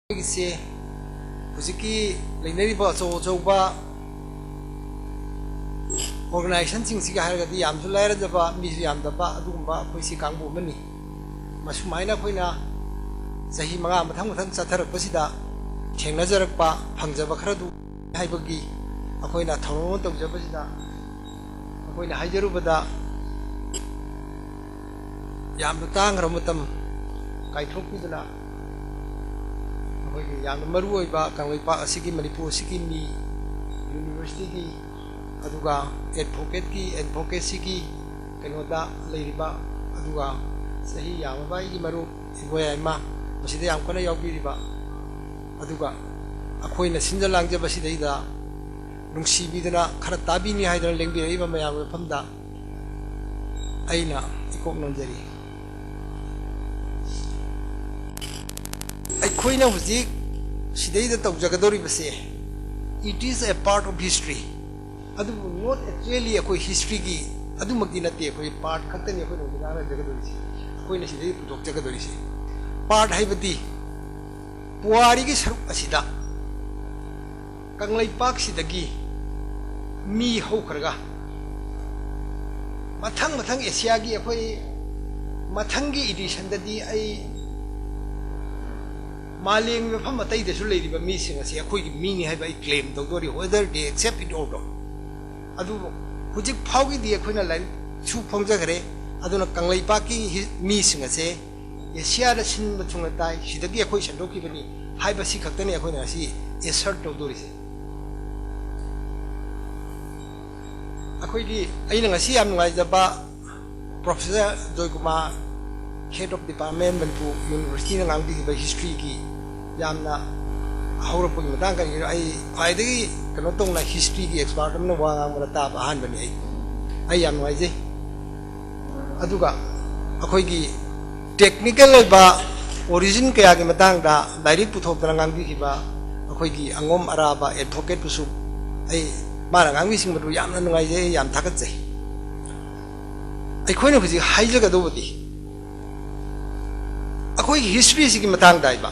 से हुजिकी लेनरिबा चौचौबा organisation सिंगसिगा हारगदी यामसु लायरजबा मिसु यामदबा अदुगुंबा अखोइसि कांगबु money मसुमाइना अखोइना सही मंगा मथंग मथंग चथरपसिदा थेंगनजरकपा फंगजबा खरदु हाइबगी अखोइना थौरोन तौजबसिदा अखोइना हाइजरुबदा यामदु तांगरा मतम काइथोकपिदना याम मरुओइबा कांगलेपा असिगी मणिपुर सिगी मी यूनिवर्सिटी की अदुगा एडवोकेसी की कनोदा लेरिबा अदुगा सही यामबा इगी मरु इगोयाइमा मसिदे याम कना यावबिरिबा अदुगा अखोइना सिंजा लांगजबसिदैदा नुंसीबिदना खरा ताबिनी हाइदना लेंबिरइबा मयाम फमदा अइना इकोक नोंजरी अखोइना हुजिक सिदैदा तौजगदोरिबसे it is a part of history अदु नॉट एक्चुअली अखोइ हिस्ट्री की अदुमक्ति नते अखोइ पार्ट खतनी अखोइ नोंजगारा जगदोरिसे अखोइना सिदै पुथोक जगदोरिसे पार्ट हाइबदी पुवारी की सरुक असिदा कंगलैपाक सिदगी मी हौखरगा मथंग मथंग एशिया की अखोइ मथंगी एडिशन ददी आई मालेम मफम मतैदसु लेरिबा मीसिंग असे अखोइगी मीनी हाइबा आई क्लेम तौदोरी वेदर दे एक्सेप्ट इट और अदु हुजिक फाउगी दि अखोइना लाइन सु फोंजगरे अदुना कंगलैपाकी मीसिंग असे एशिया दा सिनबा थुंगा ताई सिदगी अखोइ संदोकिबनी हाइबा सि खक्तनी अखोइना असि एसर्ट तौदोरिसे अखोइगी अइना ngasi yam nungaijaba professor Joy Kumar head of department Manipur university नांगदी हिस्ट्री की यामना हौरपगी मतंग करी आई खाइदगी कनो तोंगना हिस्ट्री की एक्सपर्ट अमना वांगमना ताब आहान बनी आई याम नवाइजे अदुगा अखोइगी टेक्निकल बा ओरिजिन कया के मतंग दा डायरेक्ट पुथोकतना नांगदी हिबा अखोइगी अंगोम अराबा एडवोकेट पुसु आई मारा नांगदी सिंग मदु यामना नवाइजे याम थागतजे अखोइना हुजि हाइजगदोबदी अखोइ हिस्ट्री सिगी मतंग दाइबा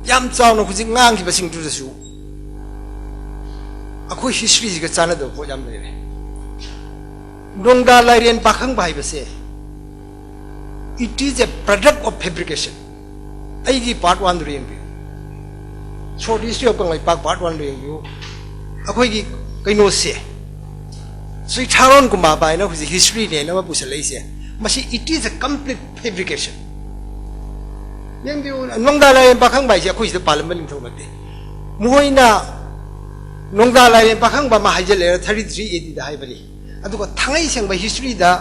याम चावना हुजि ngang बसिंग दुजसु अखोइ हिस्ट्री सिगा चानदो पो याम लेरे नोंगदा लाइरेन पाखंग बाइबसे it is a product of fabrication आइगी पार्ट 1 रियंग बि short history of Kangleipak part 1 रियंग बि अखोइगी कैनो से सुइ थारोन कुमा बाइना हुजि हिस्ट्री ने नमा पुसलैसे मसी it is a complete fabrication नोंगदा लाइन पाखंग बाइसे अखोइसिदा पालम निंथौ नते मोइना नोंगदा लाइन पाखंग बा हाइजले 33 AD दा हाइबनी अदुगा थांगै सेंबा हिस्ट्री दा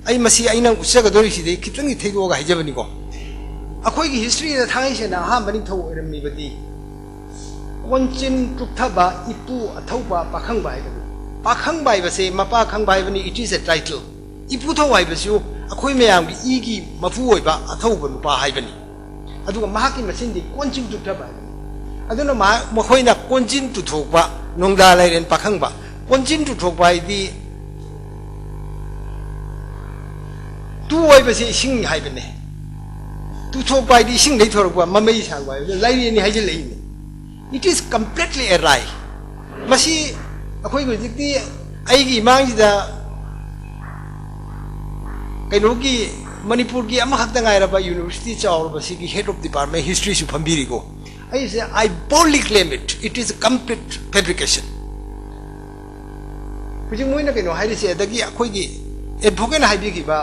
आई मसी आइना उचगदोरि सिदे खितंगी थैगोगा हाइजबनी को अखोइगी हिस्ट्री दा थांगै सेना हा बनि थौ ओरमनी बदी कोनचिन तुक्थबा इपु अथौबा पाखंग बाइ बसे Mopa खंग बाइबनी it is A title इपु थौ हाइबसु अखोइ मयामगी इगी मफु ओइबा अथौबा नुपा हाइबनी अदुगा महाकी मसिंदी कोनचिन तुथबा अदुना मखोइना कोनचिन तुथोकबा नोंगदा लाइरेन पाखंगबा कोनचिन तुथोकबा इदी तु ओइबसे इसिंग हाइबने तुथोकबा इदी इसिंग दैथोरकबा ममै सांगबा लाइरेनी हाइजलेइनी इट इज कंप्लीटली ए राइ मसी अखोइ गुजिकती आइगी इमांगजिदा कैनोगी मणिपुर की यूनिवर्सिटी चावरबसी हेड ऑफ डिपार्टमेंट हिस्ट्री सु फंबीरिगो I boldly claim it is complete fabrication हुजिक मोइना कैनो हाइरिसे अदगी अखोइगी एडवोकेट हाइबिगिबा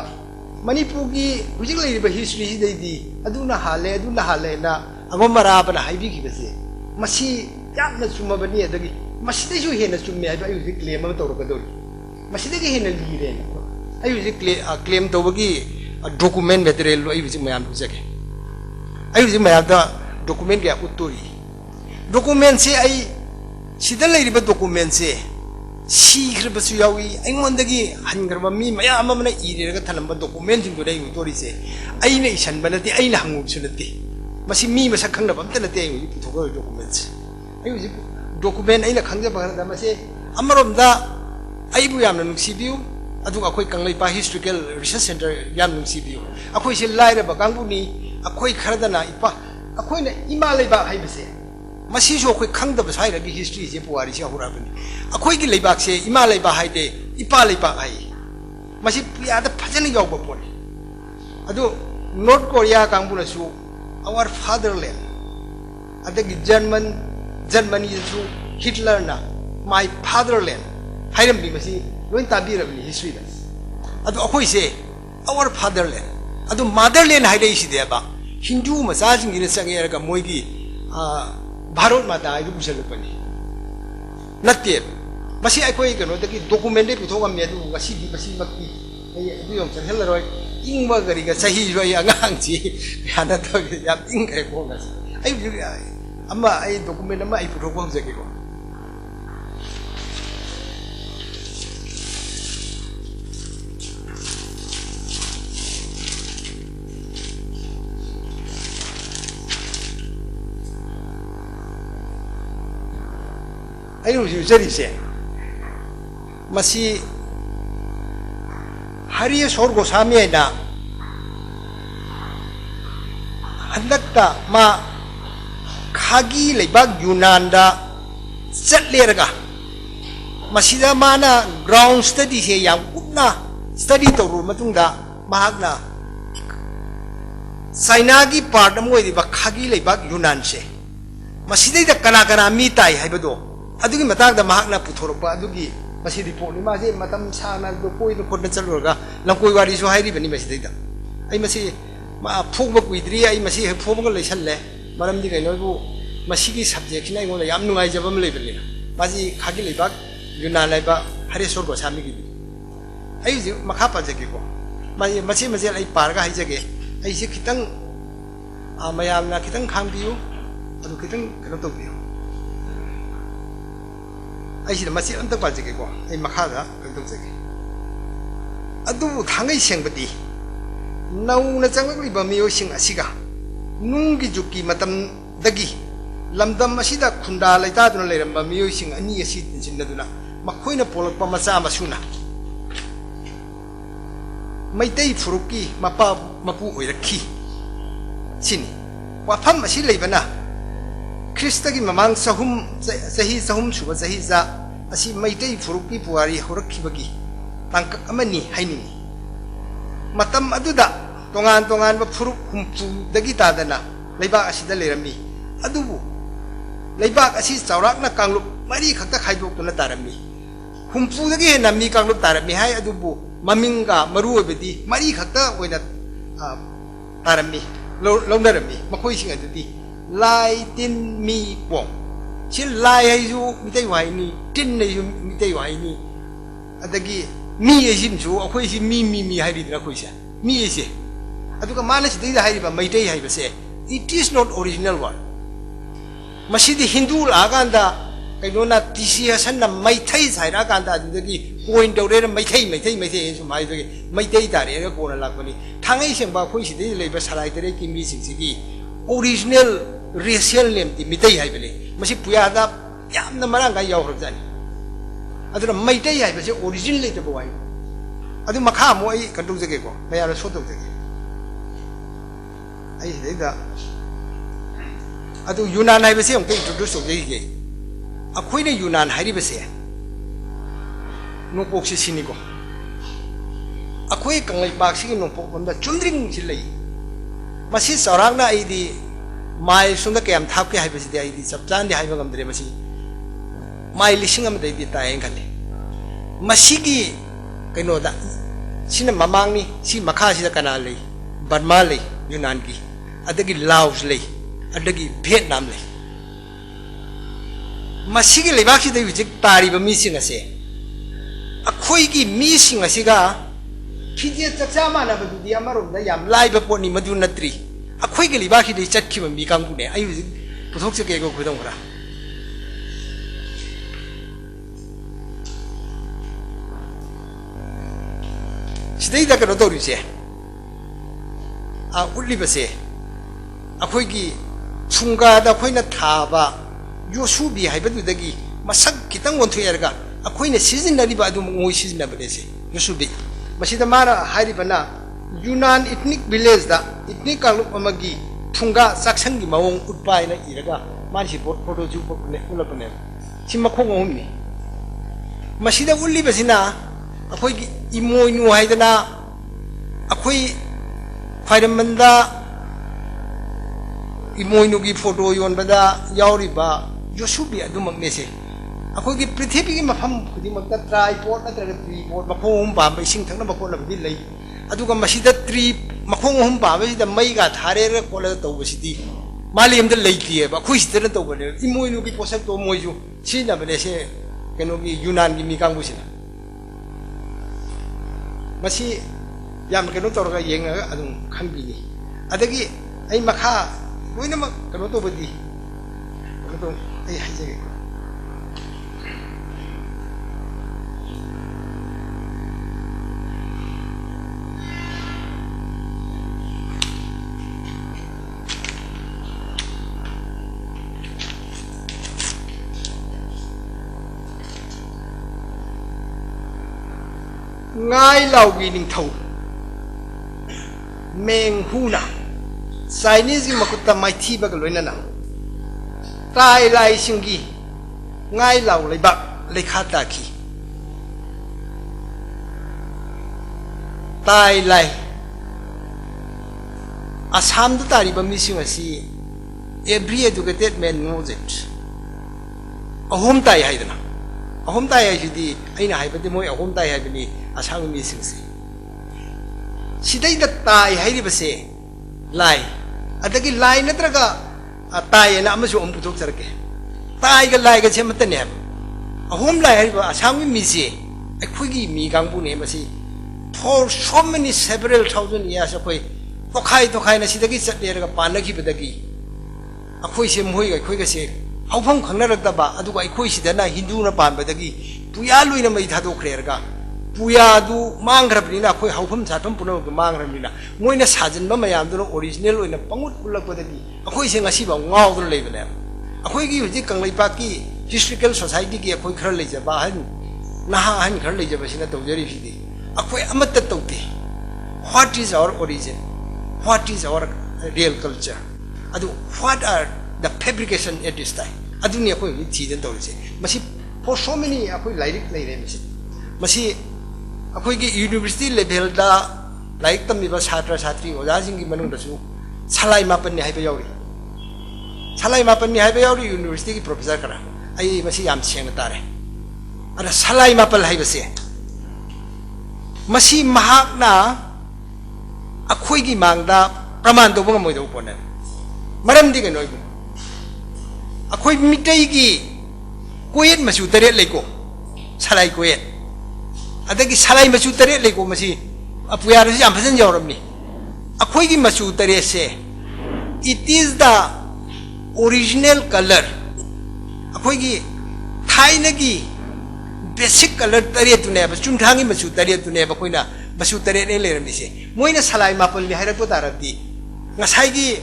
मणिपुर की हुजिक लेरिबा हिस्ट्री सिदैदी अदुना हाले ना अगो मराबना हाइबिगिबसे मसी यामना चुमबनी अदगी मसिदैसु हेना चुम्मे हाइबा आई हुजिक क्लेम अमा तौरकदोरी मसिदैगी हेना लीरेन आई हुजिक क्लेम तौबगी डॉक्यूमेंट मटेरियल लो आई मयाम बुझगे आई मयाम डॉक्यूमेंट क्या उत्तोरी डॉक्यूमेंट से आई सिदा लेरिबा डॉक्यूमेंट से सीख्रबसु यावी अइमोंदगी हनग्रबा मी मयाम अमना इरेगा थनंबा डॉक्यूमेंट जिंगो दai उत्तोरी से आइना इशनबा नते आइना हंगुसु नते मसी मी मसक खंगनबा अमता नते आई पुथोगो डॉक्यूमेंट्स आई डॉक्यूमेंट आइना खंगजबा खरदा मसे अमरोमदा आइबु यामना नुसिबिउ अदुगा अखोइ कंगलैपा हिस्टोरिकल रिसर्च सेंटर याम नुसिबिउ अखोइ से लाइरबा कांगुनी अखोइ खरदना इपा अखोइना इमा लेबा हाइबसे मसीसो अखोइ खंगदब साइरगी हिस्ट्री से पुवारी से होराबनी अखोइगी लेबाक से इमा लेबा हाइदे इपा लेबा हाइ मसी पुयादा फजन यावबा पोने अदो नॉर्थ कोरिया कांगबुनसु आवर फादरलैंड अदगी जर्मनी सु हिटलर ना माय फादरलैंड हाइरम बि मसी लोइन ताबिरबनी हिस्ट्री दा अदो अखोइ से आवर फादरलैंड अदो मदरलैंड हाइदे इसिदेबा हिंदू मचाजिंगिने संगेरगा मोइगी भारत माता आइदु बुसलपनी नत्ते मसी अखोइ कनोदगी डॉक्यूमेंट दे पुथोगम मेदु गसिदी मसी मक्की अदु यम चनहलरोय इंगबा गरिगा सही रोय अंगांगजी याना तो याम इंगै बोंगा आई अम्मा आई डॉक्यूमेंट अम्मा आई पुथोगम हमजगेको आई जरी से मसी हरिय सोर गोसामी है ना हंदकता मा खागी लेबाग यूनानदा चलेरगा मसीदा माना ग्राउंड स्टडी से याम कुपना स्टडी तौरु मतुंगदा महागना चाइना की पार्ट अमोय दिबा खागी लेबाग यूनान से मसीदा कना कना मी ताई हाइबदो अदुगी मतांगदा महागना पुथोरपा अदुगी मसी रिपोर्ट मा जे मतम साना दो कोई खोटना चलुरगा लंकोई वारी सो हाइरि बनी मसीदा आई मसी मा फोगबा कुइद्री आई मसी फोबगा लेसनले मरमदि कइनोबु मसी की सब्जेक्ट ना इगोन याम नुंगाइ जबम लेबलिना माजी खागी लेबाग युनान लेबा हरेश्वर गोसामी की आई जे मखा पाजगे को माई मसी मजे आई पारगा हाइजगे आई से खितंग मयामना खितंग खांबियु अदु खितंग कनो तोबियु आई मसी अंत पाजगे को आई मखादा कंतोजगे अदु थांगै सेंगबदी नौना चंगलिबा मियोसिंग असिगा नुंगी जुकी मतम दगी लमदम असिदा खुंडा लैतादुना लेरंबा मियोसिंग अनि असि तिनसिनदुना मखोइना पोलकपा मचा मसुना मैतै फुरुकी मपा मपु ओइरखी सिनी वाफम असि लेबना ख्रिस्टगी ममांग सही सहूम सुब सही जा असी मैतै फुरुकी पुवारी होरखिबगी तांकक अमनी हाइनी मतम अदुदा तोंगान तोंगान बा फुरुक हुमफु दगी तादना लेबा असिदा लेरमी अदुबु लेबा असी चौराकना कांगलुप मरी खक्ता खाइदोक्तुना तारमी हुमफु दगी हेना मी कांगलुप तारमी हाय अदुबु ममिंगा मरु ओबदी मरी खक्ता ओइना तारमी लौनरमी मखोइसिंग अदुदी लाई तिन मी पोंग चिल लाई हाइजु मितै वाइनी तिन नेजु मितै वाइनी अदगी मी एजिमजु अखोइसि मी हाइरिद्रा खोइसा मी एसे अदुगा मानस दैदा हाइरिबा मैतै हाइबसे it is not original word मसिदि हिंदू लागांदा कइनोना टीसीएसन ना मैथै साइरा कांदा अदुगी पॉइंट तौरे मैथै सुमाइदगे मैथै तारेगा कोना लाकनी थांगै सेंबा खोइसिदि लेबा सराइदरे कि मी सिंसिगी ओरिजिनल रेशियल नेम ती मितै हाइबले मसी पुयादा यामना मरांगा यावरजानी अदुना मैतै हाइबसे ओरिजिनल लेतबो वाइ अदु मखा मो आई कंटु जगे को मयाला सोतो जगे आई देदा अदु यूनान हाइबसे हम के इंट्रोड्यूस होगे अखोइने यूनान हाइरिबसे नोपोक सिनी को अखोइ कंगलै पाक्सिगी नोपोक बंदा चुमद्रिंग सिलै मसी सौरागना आइदी माइ सुंद केम थापके हाइबसिदि आइदी सबजान दि हाइबा गमद्रे मसी माइ लिसिंग अम दैदि तायें खले मसीगी कइनोदा सिना ममांगनी सी मखा सिदा कना लई बर्मा लई यूनान की अदगी लाओस लई अदगी वियतनाम लई मसीगी लेबाक सिदा हुजिक तारिबा मिसिंग असे अखोइगी मिसिंग असिगा खिजे चचा मानबदुदि अमरोमदा याम लाइबा पोनी मदु नत्री अखोइगी लेबाखिदि चटखिबा मी कांगुने आइ हुजिक पुथोकसकेगो खुदोंगरा सिदैदा कनो तौरिसे उल्लिबसे अखोइगी फुंगादा अखोइना थाबा योसुबि हाइबदुदगी मसक खितंग वोन्थुयरगा अखोइना सिजिनरिबा अदु मोइ सिजिनबनेसे योसुबि मसिदा मारा हाइरिबना यूनान इथनिक विलेज दा इथनिक कांगलुप अमगी ꯊꯨꯡꯒꯥ ꯆꯥꯛꯁꯪꯒꯤ ꯃꯑꯣꯡ ꯎꯠꯄ ꯍꯥꯏꯅ ꯏꯔꯒ ꯃꯥꯅꯁꯤ ꯐꯣꯇꯣꯁꯨ ꯎꯠꯂꯛꯄꯅꯦꯕ ꯁꯤ ꯃꯈꯣꯡ ꯑꯍꯨꯝꯅꯤ ꯃꯁꯤꯗ ꯎꯠꯂꯤꯕꯁꯤꯅ ꯑꯩꯈꯣꯏꯒꯤ ꯏꯃꯣꯏꯅꯨ ꯍꯥꯏꯗꯅ ꯑꯩꯈꯣꯏ ꯈ꯭ꯋꯥꯏꯔꯝꯕꯟꯗ ꯏꯃꯣꯏꯅꯨꯒꯤ ꯐꯣꯇꯣ ꯌꯣꯟꯕꯗ ꯌꯥꯎꯔꯤꯕ ꯌꯣꯠꯁꯨꯕꯤ ꯑꯗꯨꯃꯛꯅꯦꯁꯦ ꯑꯩꯈꯣꯏꯒꯤ ꯄ꯭ꯔꯤꯊꯤꯕꯤꯒꯤ ꯃꯐꯝ ꯈꯨꯗꯤꯡꯃꯛꯇ ꯇ꯭ꯔꯥꯏꯄꯣꯠ ꯅꯠꯇ꯭ꯔꯒ ꯇ꯭ꯔꯤꯄꯣꯠ ꯃꯈꯣꯡ ꯑꯍꯨꯝ ꯄꯥꯟꯕ ꯏꯁꯤꯡ ꯊꯛꯅꯕ ꯈꯣꯠꯅꯕꯗꯤ ꯂꯩ ꯑꯗꯨꯒ ꯃꯁꯤꯗ ꯃꯈꯣꯡ ꯑꯍꯨꯝ ꯄꯥꯟꯕꯁꯤꯗ ꯃꯩꯒ ꯊꯥꯔꯦꯔꯒ ꯈꯣꯠꯂꯒ ꯇꯧꯕꯁꯤꯗꯤ मालेमदा लेतिएबा अखोई सिदना तौबने इमोइनु की पोषक तो मोइजु सिनाबने से कनोगी यूनान की मिकांगुसिना मसी याम कनो तौरगा येंगा अदुम खंबिनी अदगी आई मखा लोइनमक कनो तौबदी कनो तो आई हाइजेगे ngai laugi ning thau meng huna Chinese gi makutta maithi ba loina na tai lai singi ngai lau lai ba lekha ta ki tai lai Assam da tari ba mi sing asi every educated man knows it ahom tai haidana ahom tai haidi aina haibadi moi ahom tai haibani asang mi singsi sidai da tai hairi base lai adagi lai natraga tai na amasu om puthok sarke tai ga lai ga chemata ne ahom lai hairi ba asang mi se akhoi mi gangbu ne masi for so many several thousand years akoi tokhai na sidagi chatle ga panaki badagi akhoi se moi ga khoi ga se haufam khangna rakta ba aduga akhoi sidana hindu na pan badagi puya luina mai thado khrer ga puya du mangrabnina khoi haufam chatham puno mangrabnina moina sajinba mayam du original oina pangut pulakpadagi akhoi se ngasi ba ngaw du leibane akhoi gi huji kanglai pa ki historical society ki akhoi khar leija ba han naha han khar leija ba sina tawjari fidi akhoi amatta tawte what is our origin what is our real culture adu what are the fabrication at this time adu ni akhoi thi den tawse masi for so many akhoi lairik leire masi अखोई की university level दा like तमिबा छात्र छात्री ओजाजिंग की मनुंग दसु छलाई मापन नि highway यावरी छलाई मापन नि हाइबे यावरी यूनिवर्सिटी की प्रोफेसर करा आई मसी याम सेंग तारे अरे छलाई मापल हाइबसे मसी महाकना अखोई की मांगदा प्रमाण दोबो मोइदो पोने मरम दि गनोय अखोई मिटै की कोयत मसु तरे लेको छलाई कोयत adagi salai machu tare lego masi apuyar si ampasan jawramni akhoi gi machu tare se it is the original color akhoi gi thaina gi basic color tare tune ba chumthangi machu tare tune ba koina machu tare ne lerami se moina salai mapal ni haira ko tarati ngasai gi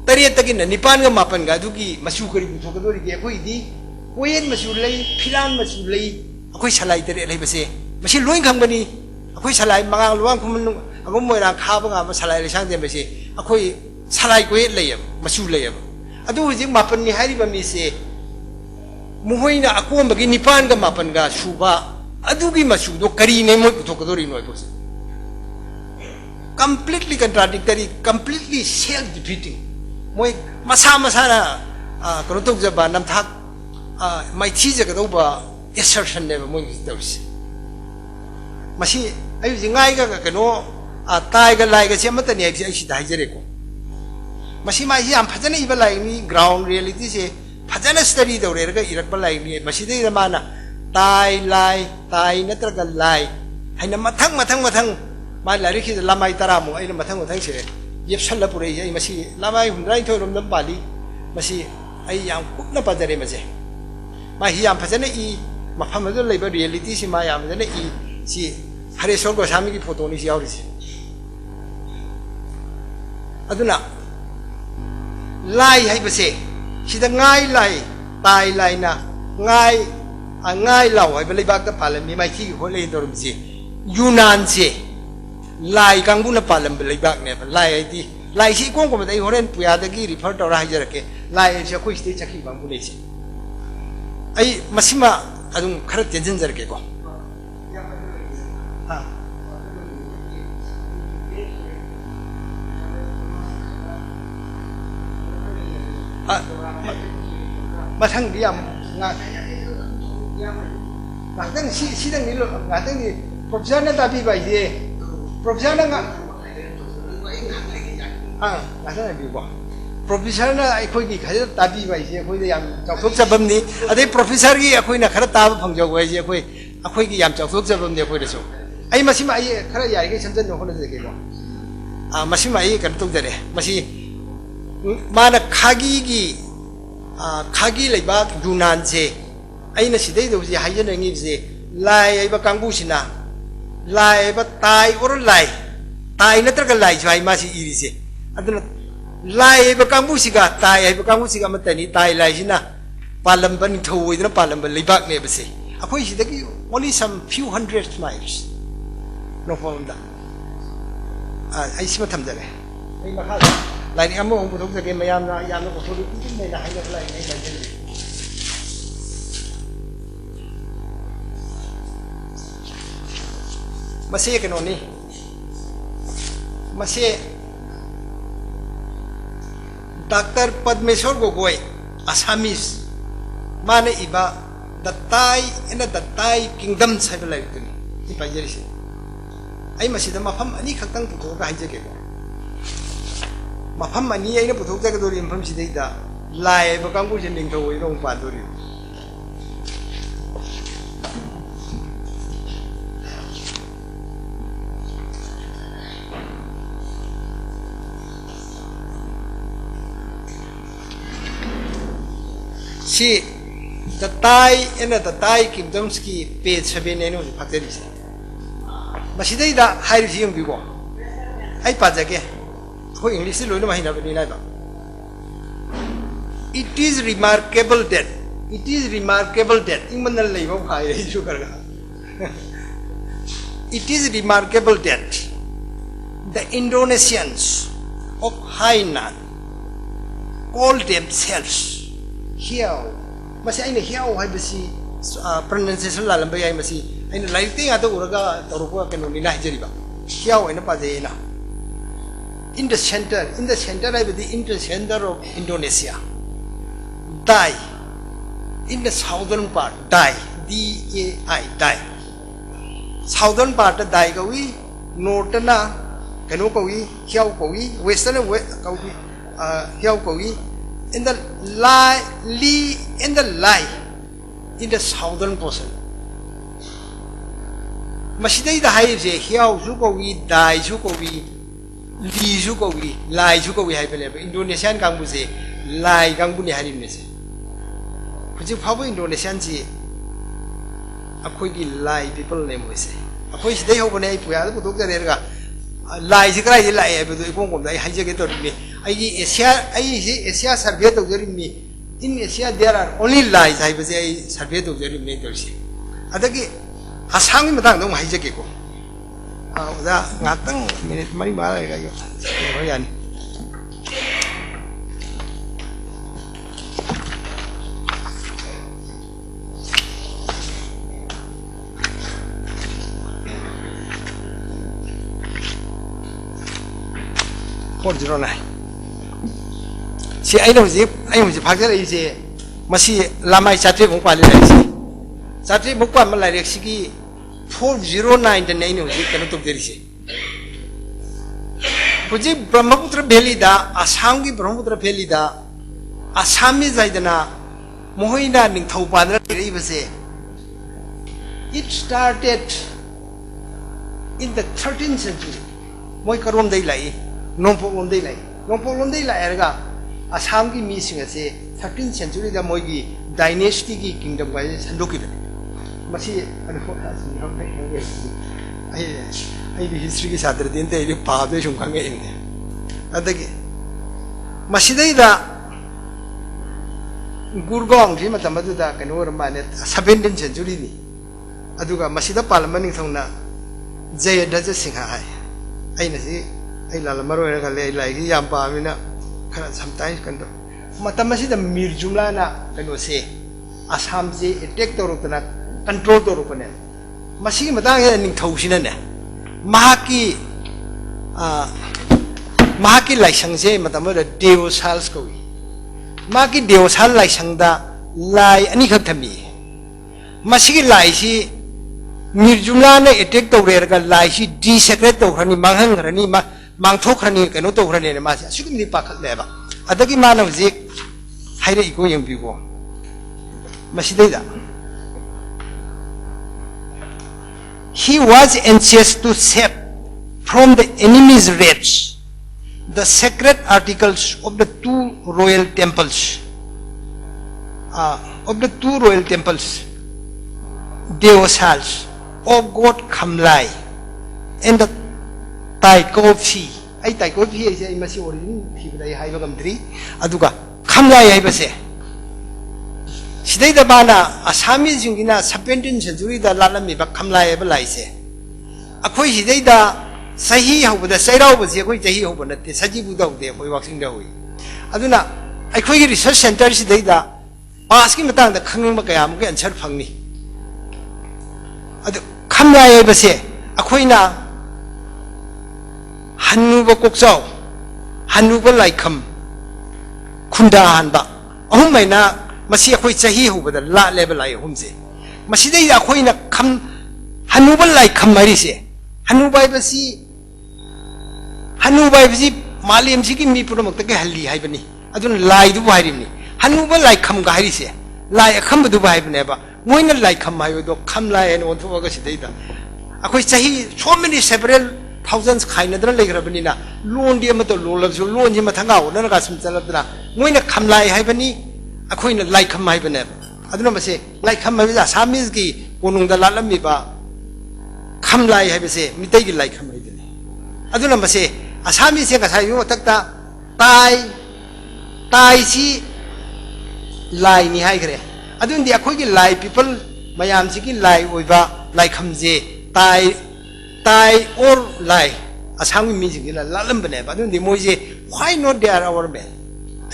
tare tagi na nipan ga mapan ga dugi machu kari buthokadori gi akhoi di koyen machu lei philan machu lei akhoi salai tare lei base Masih lion खंगबनी अखोई सलाई मंगांग लुवांग खुमन अगम Moira खाबगा म सलाई लेसांग देबसे अखोई सलाई कोय लेयब मसु लेयब अदु हुजि मापन नि हारिबा मिसे मुहोइना अकोमबगी निपान गा मापन गा सुबा अदुगी मसु दो करी ने मोइ पुथोकदोरि नोय पोस completely contradictory completely self defeating मोइ मसा मसाना कनो तोक जबा नमथाक माइथि जगदौबा assertion ने मोइ तौस मसी आई जिंगाई का कनो ताई का लाई का से मत नहीं है ऐसी दाई जरे को मसी माई हम फजन इबा लाई नी ग्राउंड रियलिटी से फजन स्टडी दौरे रगा इरक बा लाई नी मसी दे रमाना ताई नत्र का लाई है न मथंग मा लारी की लमाई तरामो आई मथंग से ये सल पुरे आई मसी लमाई हुंराई थो रम बाली मसी आई याम कुपना पजरे मजे मा ही याम फजन ई मफम दो लेबा रियलिटी से मा याम फजन ई सी हरेश्वर गोस्वामी की फोटो नहीं यावरी से अदुना लाई है बसे सिदा ngai lai tai lai na ngai lau है बले बाग पालन मी माइथि होले दरम से यूनान से लाई कांगबु ना पालन बले बाग ने लाई है दी lai si kong ko dai horen puya da gi refer to ra hajar ke lai se ko iste chaki bang bu nei si ai masima adum khara tension jar ke ko ha mathang diam nga ngatan si dang ni lo ngatan ni professor na tabi ba je professor na nga ngatan bi ba professor na ai khoi gi khare tabi ba je khoi yam chawthok chabam ni adai professor gi akhoi na khara tab phang jaw ba je akhoi gi yam chawthok chabam ni akhoi da so ai masima ai khara yai ge samjan no khona de ge ba masima ai kan tok jare masi mana khagi gi khagi leiba yunan je aina sidai do je haijana ngi je lai ai ba kangbu sina lai ba tai or lai tai na tra lai jai ma si iri je aduna lai ba kangbu siga tai ai ba kangbu siga matani tai lai sina palam ban thoi na palam ban leiba ne ba se akhoi sidagi only some few hundred miles no problem da ai sima tham jare ai ma kha lai ni amo ong puthok jage mayam na yam no puthok ti nei na haina lai nei lai jare masih ke noni masih Dr. Padmeshwar Gogoi Assamese mana iba the Thai kingdom sai belai tu ni iba jadi sih ai masih dah mafam ani khakang puthok ka haje ke mafam ani ai na puthok ja ke dori mafam sidai da lai ba kangbu je ning thoi rong pa dori si the Thai kingdoms ki page 7 ne no phateri se masidai da hairi si yung bigo ai pa jage ko english lo no mahina ni nai ba it is remarkable that ingman lai ba khai rai su kar ga it is remarkable that the Indonesians of Hainan call themselves hiao masih aina hiao hai besi pronunciation la lambai ai masih aina lai te ata uraga toruko kanu ni nai jeri ba hiao aina pa je na in the center ai bedi in the center of Indonesia Dai in the southern part Dai DAI Dai southern part Dai kawi north na kanu kawi hiao kawi western kawi hiao kawi in the southern portion masidai da hai je hiao su ko wi dai su ko wi li su ko wi lai su ko wi hai pele Indonesian kang bu je lai kang bu ni hari ne se kuji phabu Indonesian ji akhoi gi lai people name ho se akhoi sidai ho bane ai puya bu dok jare ga lai ji krai ji lai ai bu ikong kom dai hai je ge to ni Asia survey to jari mi in Asia there are only lies I was a survey to jari mi to si adagi asang matang dong hai jage ko uda ngatang minute mari mara ga yo yan si ai no ji phak lai je masi lamai chatri bung pa le lai si chatri bung pa ma lai rek si ki 409 de nei no ji kan to deri si puji Brahmaputra Valley da Assam ki Brahmaputra Valley da Assami jaidana mohoina ning thau pa na rei base it started in the 13th century moi karom dei lai nongpo lom dei lai erga Assam ki mi sing ase 13th century da moi gi dynasty ki kingdom ga sandoki da masi anu ta sin ha ai di history ki sadar din te pa be shung kang ge ne adagi masi dai da Gurgaon ji matam adu da kanor mane 17th century ni aduga masi da parliament ning thongna Jayadaja Singha ai na si ai la maro na khale lai ki yam pa mina khara sometimes kan do matam si da mir jumla na kano se asam je attack to rutna control to rupane masi matang he ning thau sina ne mahaki mahaki laisang je matam da deosals ko mahaki deosal laisang da lai ani khak thami masi lai si mir jumla na attack to re ga lai si desecrate to khani manghang rani mangthok khani kano to khani ne ma si asugum ni pa khat le ba adagi mana hujik haire iko yang bi ko masidai da he was anxious to save from the enemy's raids the sacred articles of the two royal temples Deosals of God Kamlai and the Taikofi ai Taikofi ai sai masi origin thibdai haiba gamdri aduga Kamlai ai base sidai da bana asami jingina 17th century da lalami ba Kamlai ba laise akhoi sidai da sahi hobda sairau ba je khoi jahi hoba natte sajibu da de khoi waxing da hoi aduna akhoi research center sidai da pass ki matang da khanging ba kaya mu ke answer phangni adu Kamlai ai base akhoi na Hanuba koksaw Hanuba laikam khunda hanba ahum maina masi akhoi chahi hubada la level ai humse masi dei akhoi na kham Hanuba laikam mari se Hanuba basi malim si ki mi puram ta ke halli hai bani adun lai du bai rimni Hanuba laikam ga hari se lai kham du bai bane ba moina laikam mai do kham lai en on thu ga si dei da akhoi chahi so many several thousands khaina dra legrabani na loan di amato lolab so loan ji mathanga ona ga sim chalabna moina khamlai haibani akhoina lai kham haibane aduna mase lai kham mai ja samis gi konung da lalami ba khamlai haibase mitai gi lai kham haibani aduna mase asami se ga sayu takta tai si lai ni hai gre adun di akhoi gi lai people mayam si gi lai oiba lai khamje tai or lie asang music la lalam bane ba dun di moje why not they are our men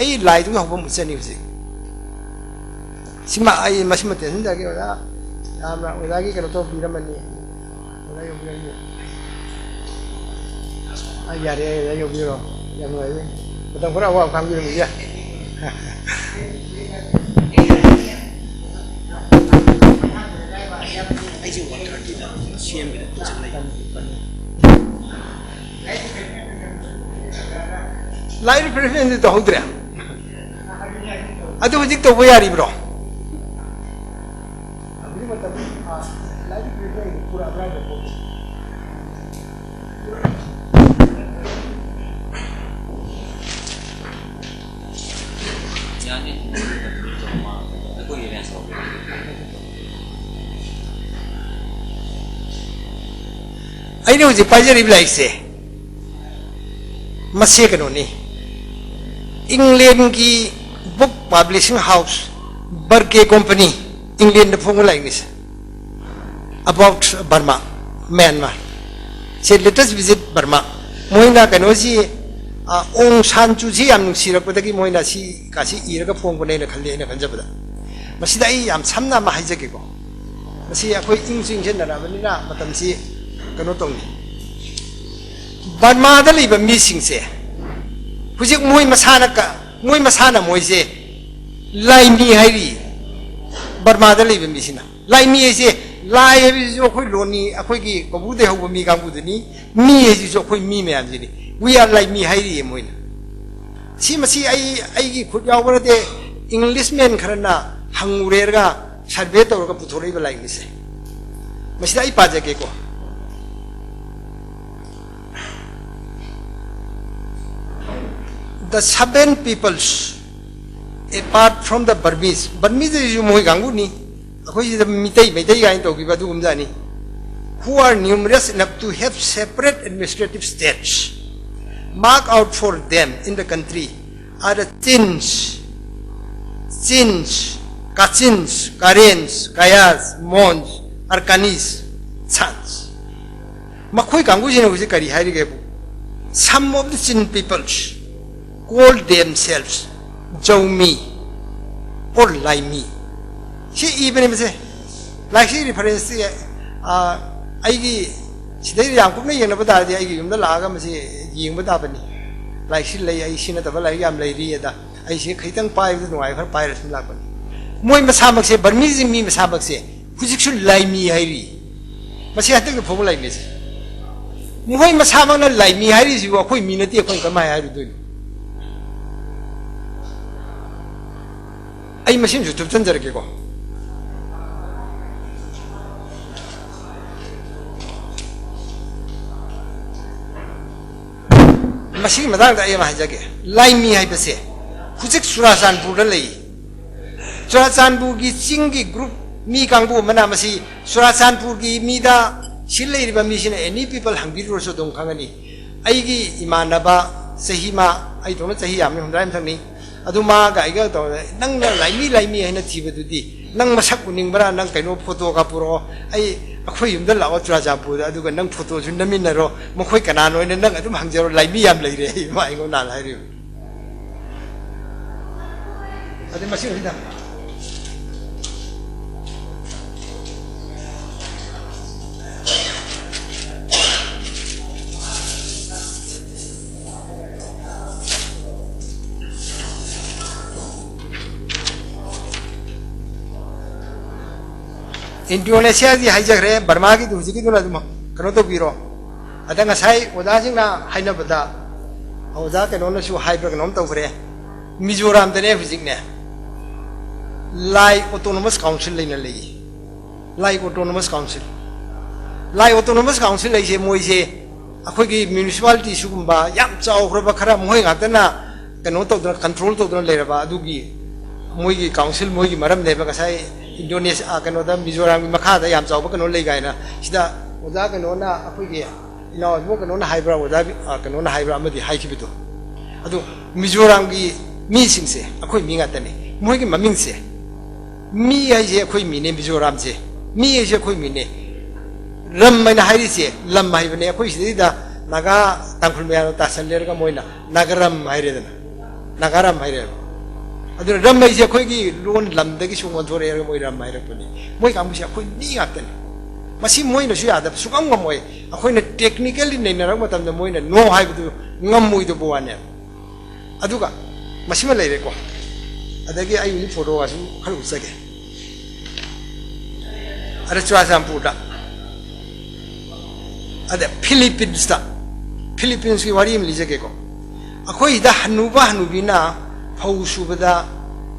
ai lie du hobo musani music sima ai masima ten da ke wala amra wala ki karo to biramani wala yo biramani ai yare yo biro ya mo ai betam kora wa kam biram ya ai ji 130 da CM da tsalai Light preference to hold there. I do it to where you bro. I know the Pajer like say. Masekanoni England ki book publishing house Burke company England the phone like this about Burma Myanmar say let us visit Burma moina kanosi Aung San Suu Kyi am sirakpadagi moina si kasi iraga phone ko nei khalle na kanjabada masida ai am samna ma haijake ko masi akhoi ingsing chen na ramani na matam si kano tongni Burma da liba missing se hujik moi masana moi se lai mi hairi Burma da liba misina lai mi se lai he jo khoi loni akhoi ki kobu de hobu mi kang bu ni mi he jo khoi mi me am ji ni we are like mi hairi moi na si masi ai ki khut yaw ba de englishman kharana hangure ga survey to ga puthori ba lai mi se masida ai pa je ke ko the 7 peoples apart from the Burmese is moi gangu ni akoi the mitai ga to ki badu gumjani who are numerous enough to have separate administrative states marked out for them in the country are the Chins, Kachins, Karens, Kayas, Mons, Arkanis, Chans. Makoi gangu jine usi kari hari ge bu some of the Chin peoples call themselves Jomi or Laimi. She even say, like she reference to Aigi, they are coming in about the Aigum the Lagam, Ying with Abani. Like she lay a shin at the Valayam lady, I see Kitan Pie with wife, her pirates in Lapan. Moy Masamak say, but Missing me Masamak say, who should lie me, Harry. But she had to go like this. Moy Masamana lie me, Harry, you are quite minute upon my eye to do. I machine to turn the go. Machine Madame Ayamajake, lie me, I say. Who's Surasan Budalay? Surasan Bugi Singi group, me Kangu Manamasi, Surasan Bugi, Mida, Chile mission, any people hungry or so don't Kangani. Aigi Imanaba, Sehima, I don't say I'm from Ramsani. Aduma, Gaiga, Nang like me, and a TV to thee. Nang Masakuning Bara, Nang Kano Photo Capuro, I acquaint the Law Trajapu, I do a nung photos in the Minero, Moquicano, and Nang Hangzero like me, I'm lady, my own ally. I must see them. Indonesia di hijack Burma ki duji ki dula dum kano to biro adanga sai oda jing na haina bada oda ke non su hybrid nom to fre Mizoram de ne physic ne lai autonomous council leina lei lai autonomous council lei se moi se akhoi ki municipality su gumba yam chau khra ba khara moi ga tana kano to control to le ra ba adu gi moi ki council moi ki maram ne ba sai Indonesia kano da Mizoram makha da yam chawba kano lei gaina sida oda kano na akhoi ge ino mo kano na hybrid oda kano na hybrid amadi hai ki bitu adu Mizoram gi mi sing se akhoi mi nga tane moi gi maming se mi ai je akhoi mi ne Mizoram se mi ai je akhoi mi ne ram mai na hai se lam mai bane akhoi sida naga tangkhul me ta sanler ga moina nagaram hai re dana nagaram hai re adu ram mai je khoi gi lon lam da gi sungon thore ga moi ram mai ra puni moi kam gi khoi ni ga tan masi moi na su ya da su kam ga moi akhoi na technically nei na ra matam da moi na no hai bu ngam moi do bo ane adu ga masi ma lai re ko adagi ai ni photo ga su khal usa ge ara chwa sampu da ada Philippines ki wari mi je ge ko akhoi da hanubina Pau Subada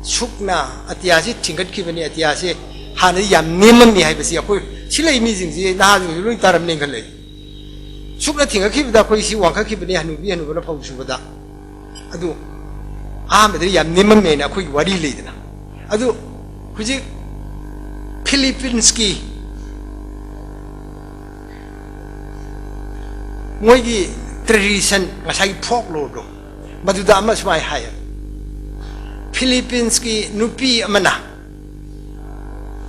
Sukna Atiasi Tingat Kibani Atiasi Hani Yam Niman Hibasi Chile meeting Nahan Taram Ningale Sukna Tinga Kibda Koisi Wanka Kibani Hanubi and Ura Pau Subada Adu Ahmed Yam Niman Men a quick wadi leader Adu Kuji Philippinski Moigi tradition Masai pork lodo but the much my higher Philippines ki nupi amana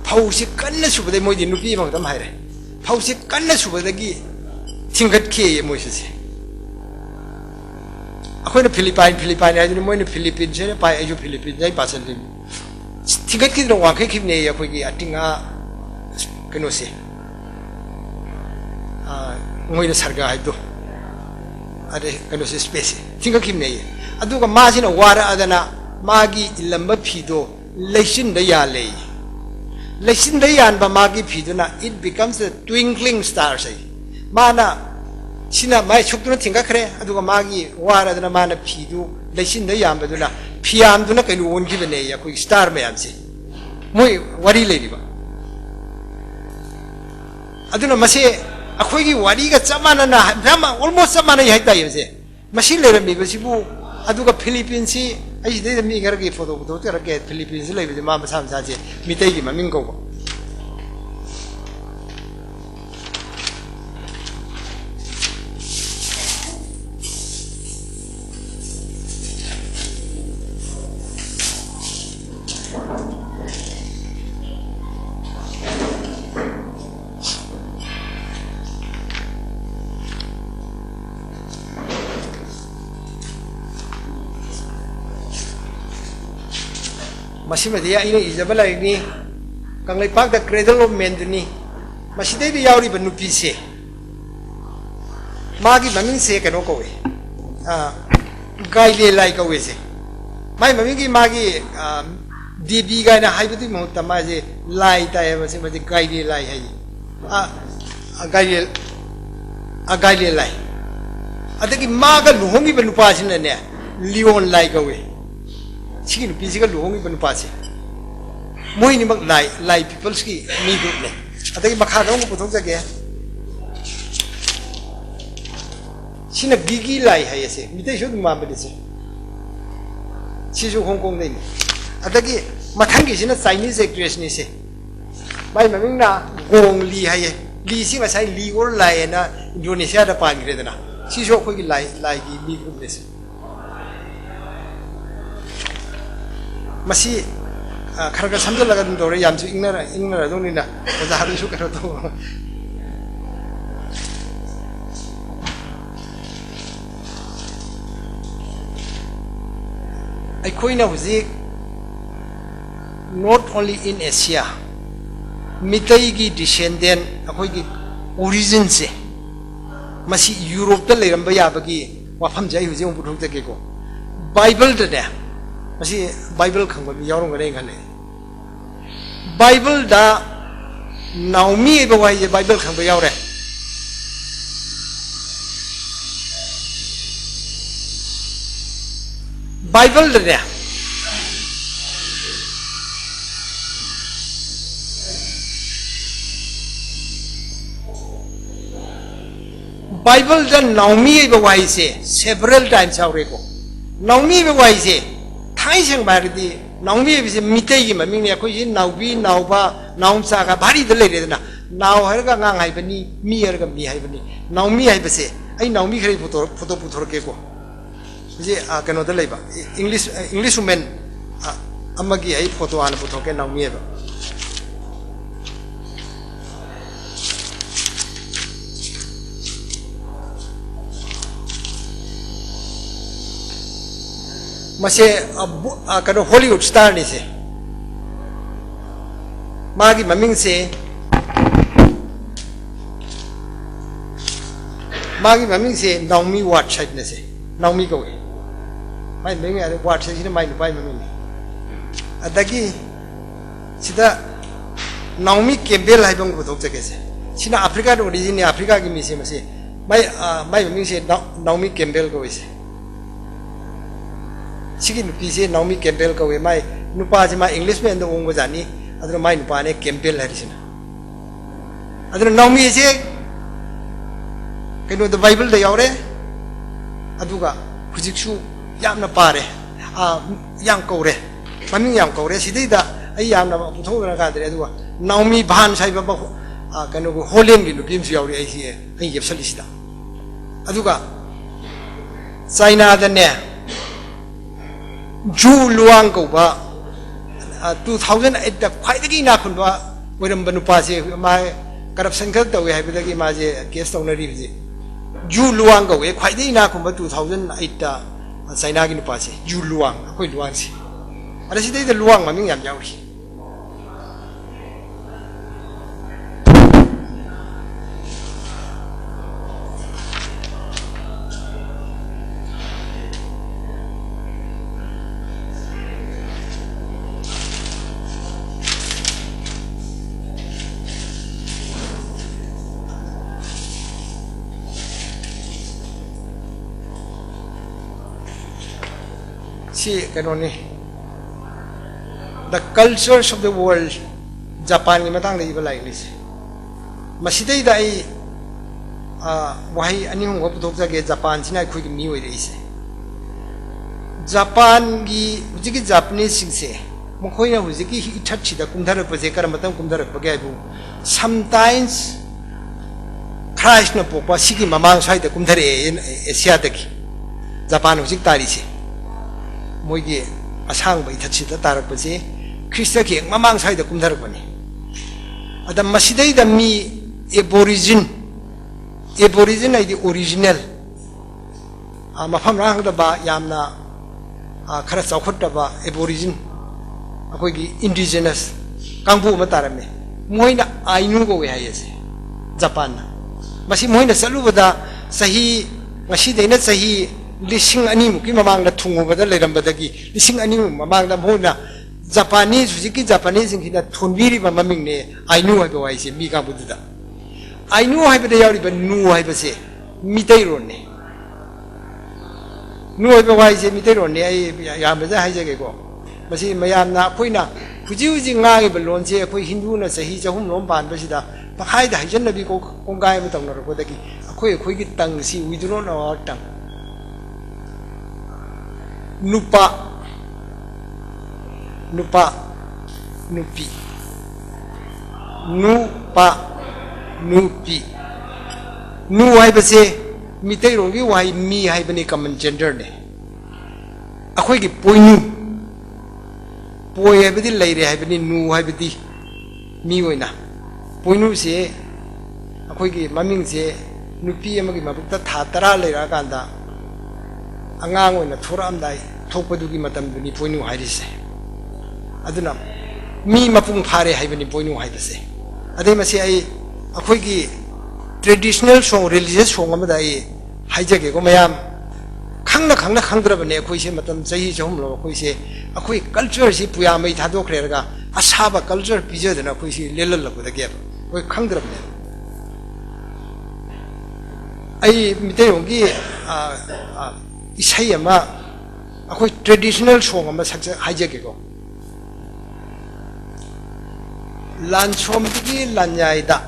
phau si kanna su bade moi di nupi mang tam haire phau si kanna su bade gi thingat ke moi se akhoi na Philippine ai ni moi na Philippines je pa ai ju Philippines ai pasan lim thingat ki ro wa khai khip ne ya khoi gi atinga keno se moi na sarga ai do ade keno se space thingat khip ne adu ga ma sin wara adana Magi ilamba pido lesson the yale. Lesson the yan ba magi pidona, it becomes a twinkling star say. Mana Sina my chukuna tinkakre, Aduga magi, wara than a mana pidu, lesson the yan baduna, piam duna can won't give a quick star may answer. Muy wari lady. Aduna mase a quiggy wariga samana, Rama almost samana yata. Machine letter me, Aduga Philippines. I did me get for the get Philippines live with the Mama Samsaji, me take him a mingo. ꯃꯁꯤꯃꯗꯤ ꯑꯩꯅ ꯏꯖꯕ ꯂꯥꯏꯔꯤꯛꯅꯤ ꯀꯪꯂꯩꯄꯥꯛꯇ ꯀ꯭ꯔꯦꯗꯜ of ꯃꯦꯟꯗꯨꯅꯤ ꯃꯁꯤꯗꯩꯗ ꯌꯥꯎꯔꯤꯕ ꯅꯨꯄꯤꯁꯦ ꯃꯥꯒꯤ ꯃꯃꯤꯡꯁꯦ ꯀꯩꯅꯣ ꯀꯧꯏ ꯒꯥꯏꯂꯦ ꯂꯥꯏ ꯀꯧꯏꯁꯦ ꯃꯥꯒꯤ ꯃꯃꯤꯡꯒꯤ ꯃꯥꯒꯤ ꯗꯦꯕꯤ ꯒꯥꯏꯅ ꯍꯥꯏꯕꯗꯨꯒꯤ ꯃꯍꯨꯠꯇ ꯃꯥꯁꯦ ꯂꯥꯏ ꯇꯥꯏꯌꯦꯕ ꯃꯁꯤ ꯒꯥꯏꯂꯦ ꯂꯥꯏ ꯍꯥꯏꯌꯦ ꯒꯥꯏꯂꯦ ꯂꯥꯏ ꯑꯗꯒꯤ ꯃꯥꯒ ꯂꯨꯍꯣꯡꯉꯤꯕ ꯅꯨꯄꯥꯁꯤꯅꯅꯦ ꯂꯤꯌꯣꯟ ꯂꯥꯏ ꯀꯧꯏ ꯁꯤꯒꯤ ꯅꯨꯄꯤꯁꯤꯒ ꯂꯨꯍꯣꯡꯉꯤꯕ ꯅꯨꯄꯥꯁꯦ ꯃꯣꯏꯅꯤꯃꯛ ꯂꯥꯏ ꯄꯤꯄꯜꯁꯀꯤ ꯃꯤ ꯒ꯭ꯔꯨꯞꯅꯦ ꯑꯗꯒꯤ ꯃꯈꯥꯗ ꯑꯃꯨꯛ ꯄꯨꯊꯣꯛꯆꯒꯦ 시나 비기 라이 하예세 밑에 쇼도 마음버리세 시주 홍콩네니 아다기 마탕기시나 차이니즈 액트레스니세 마이 마밍나 공리 하예 리시 마사이 리골 라이나 인도네시아다 파기레드나 시주 거기 라이기 미그룹네세 마시 카라가 삼절라가 좀 도래 얌수 읽나라 동리나 오자 하루 쇼카로도 ꯑꯩꯈꯣꯏꯅ ꯍꯧꯖꯤꯛ not only in Asia 미ꯇꯩꯒꯤ descendant ꯑꯩꯈꯣꯏꯒꯤ origin-ꯁꯦ ꯃꯁꯤ ꯌꯨꯔꯣꯞꯇ ꯂꯩꯔꯝꯕ ꯌꯥꯕꯒꯤ ꯋꯥꯐꯝꯁꯦ ꯑꯩ ꯍꯧꯖꯤꯛ ꯑꯃꯨꯛ ꯄꯨꯊꯣꯛꯆꯒꯦꯀꯣ ꯕꯥꯏꯕꯜꯗꯅꯦ ꯃꯁꯤ ꯕꯥꯏꯕꯜ ꯈꯪꯕ ꯃꯤ ꯌꯥꯎꯔꯝꯒꯅꯤ ꯈꯜꯂꯦ ꯕꯥꯏꯕꯜꯗ ꯅꯥꯎꯃꯤ ꯍꯥꯏꯕ ꯋꯥꯍꯩꯁꯦ ꯕꯥꯏꯕꯜ ꯈꯪꯕ ꯌꯥꯎꯔꯦ 바이블에 바이블에 나오미의 와이세 several times 하고래고 나오미의 와이세 타이생 말이디 나오미의 비세 밑에기 말미네 거기 나우비 나우바 나움사가 발이 들려야 나우하가 강하이버니 미하가 미하이버니 나오미 하이버세 아이 나오미 그래 포토 부터게고 이제 그노들 레이바 잉글리시 우먼 아마기 아이 포토 하나 부터게 나오미에바 마세 그노 홀리우드 스타니세 마기 마밍세 나오미 왓츠 하이네세 나오미 거기 마이 맹이 아래 왓츠시는 마이 누바이 맹이 아다기 시다 나오미 캠벨 하이번 거 독자께서 시나 아프리카 오리진이 아프리카기 미세마세 마이 맹이 나오미 캠벨 거기세 시기 누피세 나오미 캠벨 거기 마이 누파지마 잉글리시맨도 온 거잖니 아들 마이 누파네 캠벨 하리시나 아들 나오미세 그노도 바이블도 야오래 아두가 후직수 얌나 빠래 양 거래 마밍 양 거래 시대다 아이 얌나 부통을 가더래 아두가 나오미 반 사이바 그노고 홀렌기 누빔수 야오래 아이시에 아이 엽설리시다 아두가 차이나다네 주 루앙 거바 2008다 콰이다기 나쿤바 오이럼바 누파세 마 corruption khắc tàu hay bây giờ mà gì case tàu này gì yu luang cái khoai đấy na cũng bắt 2008 ta China cái nước gì yu luang khoi luang gì ở đây thì luang mà mình làm nhau gì cái đó này the cultures of the world Japan cái matang này lại này mà sĩ đây đại wahai anh hùng có thuộc ra cái Japan chỉ này khui cái miêu ấy Japan cái Japanese sinh se mà khui nào cái ít thật chỉ là cũng thà được cái cái matang cũng thà được cái bu sometimes Christ nó bộ qua sĩ cái mamang sai được cũng thà được Asia được Japan cái tài gì 뭐이게 아상바 이타치다 따르고지 크리스토기 마망 사이다 꿈다르거니 아다 마시데이다 미 에보리진 아이디 오리지널 마팜 라항다 바 얌나 카라 사우코다 바 에보리진 ꯑꯩꯈꯣꯏꯒꯤ indigenous ꯀꯥꯡꯕꯨ ꯑꯃ ꯇꯥꯔꯝꯃꯦ ꯃꯣꯏꯅ ꯑꯥꯏꯅꯨ ꯀꯧꯋꯦ ꯍꯥꯏꯌꯦꯁꯦ ꯖꯄꯥꯟꯅ ꯃꯁꯤ ꯃꯣꯏꯅ ꯆꯠꯂꯨꯕꯗ ꯆꯍꯤ ꯉꯁꯤꯗꯩꯅ ꯆꯍꯤ 2000 ꯃꯃꯥꯡꯗ ꯊꯨꯡꯉꯨꯕꯗ ꯂꯩꯔꯝꯕꯗꯒꯤ 2000 ꯃꯃꯥꯡꯗ ꯃꯣꯏꯅ Japanese hujiki Japanese ingina thunbiri ba mamingne ainu haiba waise mi ka bududa ainu haiba de yari ba nu haiba se mitei ronne nu haiba waise mitei ronne ai yam ba haije ge ko masi mayam na khoina huji huji nga ge ba lon se khoi hindu na sahi jahum lom ban ba sida pakhai da haijan nabi ko kongai ma tawna ro dagi khoi gi tang si withdraw na tang nupa nupa nupi nupa nupi nu haiba se mitei rongi wai mi haiba ni common gender ne akhoi gi poinu poi haiba di leire haiba ni nu haiba di mi oina poinu se akhoi gi maming se nupi amagi mabukta tha tara leira kanda angang oina thoramdai thokpadugi matam duni poinu hairise aduna mi mapung phare haibani poinu haibase adai masi ai akhoi gi traditional song religious song amada ai haijage ko mayam khangna khangdrabane akhoi se matam chahi jahum lo akhoi se akhoi culture si puya mai thadokre raga asaba culture pijadana akhoi si lelal la buda ge koi khangdrabane ai mitei rongi isai ama akhoi traditional song ama sakja haijage ko Lanchombi Lanyaida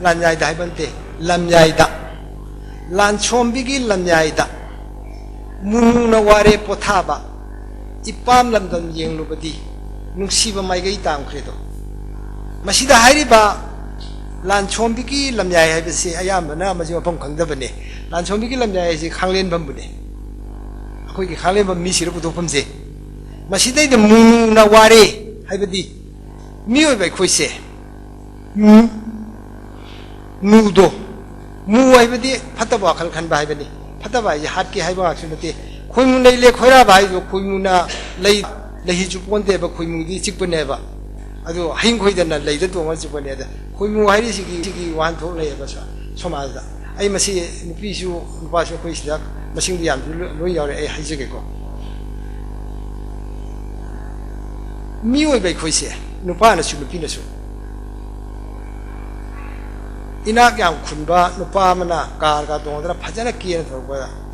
Lanyaida Haibante Lamyaida Lanchombi Lamyaida Muna Ware Potaba Ipam Lamdam Yang Lubadi Nusiba Maigai Tam Credo Masida Hariba Lanchombi Lamyai Habisi Ayamana Mazipam Kangdabane Lanchombi Lamyai is Hanglen Bambune Akwiki Halem Misirupumse Masida the Muna Ware Habidi Mio by Quise Nudo Mu Ibadi Patabakal can buy Bani Pataba Haki Haiba actually Quimuna Le Quera by Quimuna lay the Hijuponte but Quimudi Chipuneva Ado Hinquidana later to once upon other Quimu Harisiki one to lay some other I must see Pisu Pasha Quisdak Machine the Loyal a Hijiko Mio by Quise Nupana Sulupinasu Inak Yam Kunba, Nupamana, Garga, Dondra, Pajana Kian,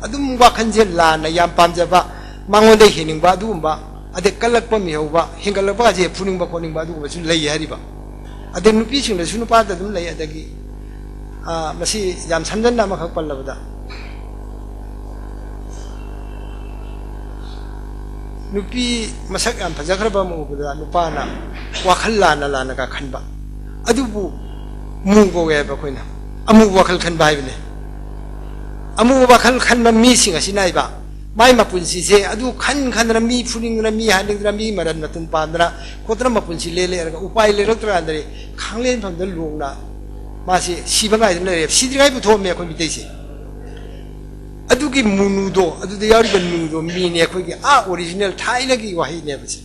Adum Wakanjel Lana, Yam Panjaba, Mangonde Hinning Badumba, at the Kalapamiova, Hingalabaji, Puning Bakoning Badu was lay Hariba. At the Nupishin, the Sunupa, the lay at the Gi Masi Yam Sandan Namakapalada Nupi Masak and Pajakrabam with Nupana, Wakalana Lanaka Kanba. Adubu Mungo Ebaquina. Amu Wakal can buy me. Amu Wakal Kanba missing a Sinaiba. My Mapunsi say, Adu can me putting me handing me, Madame Natun Pandra, Kotramapunsi Lele, Upai Lerotrandre, Kanglin from the Luna. Masi, Shibana, Sidribu told me a computation. Aduki Munudo, Adu the Yarban Nudo, mean a original Tainagi Wahi never say.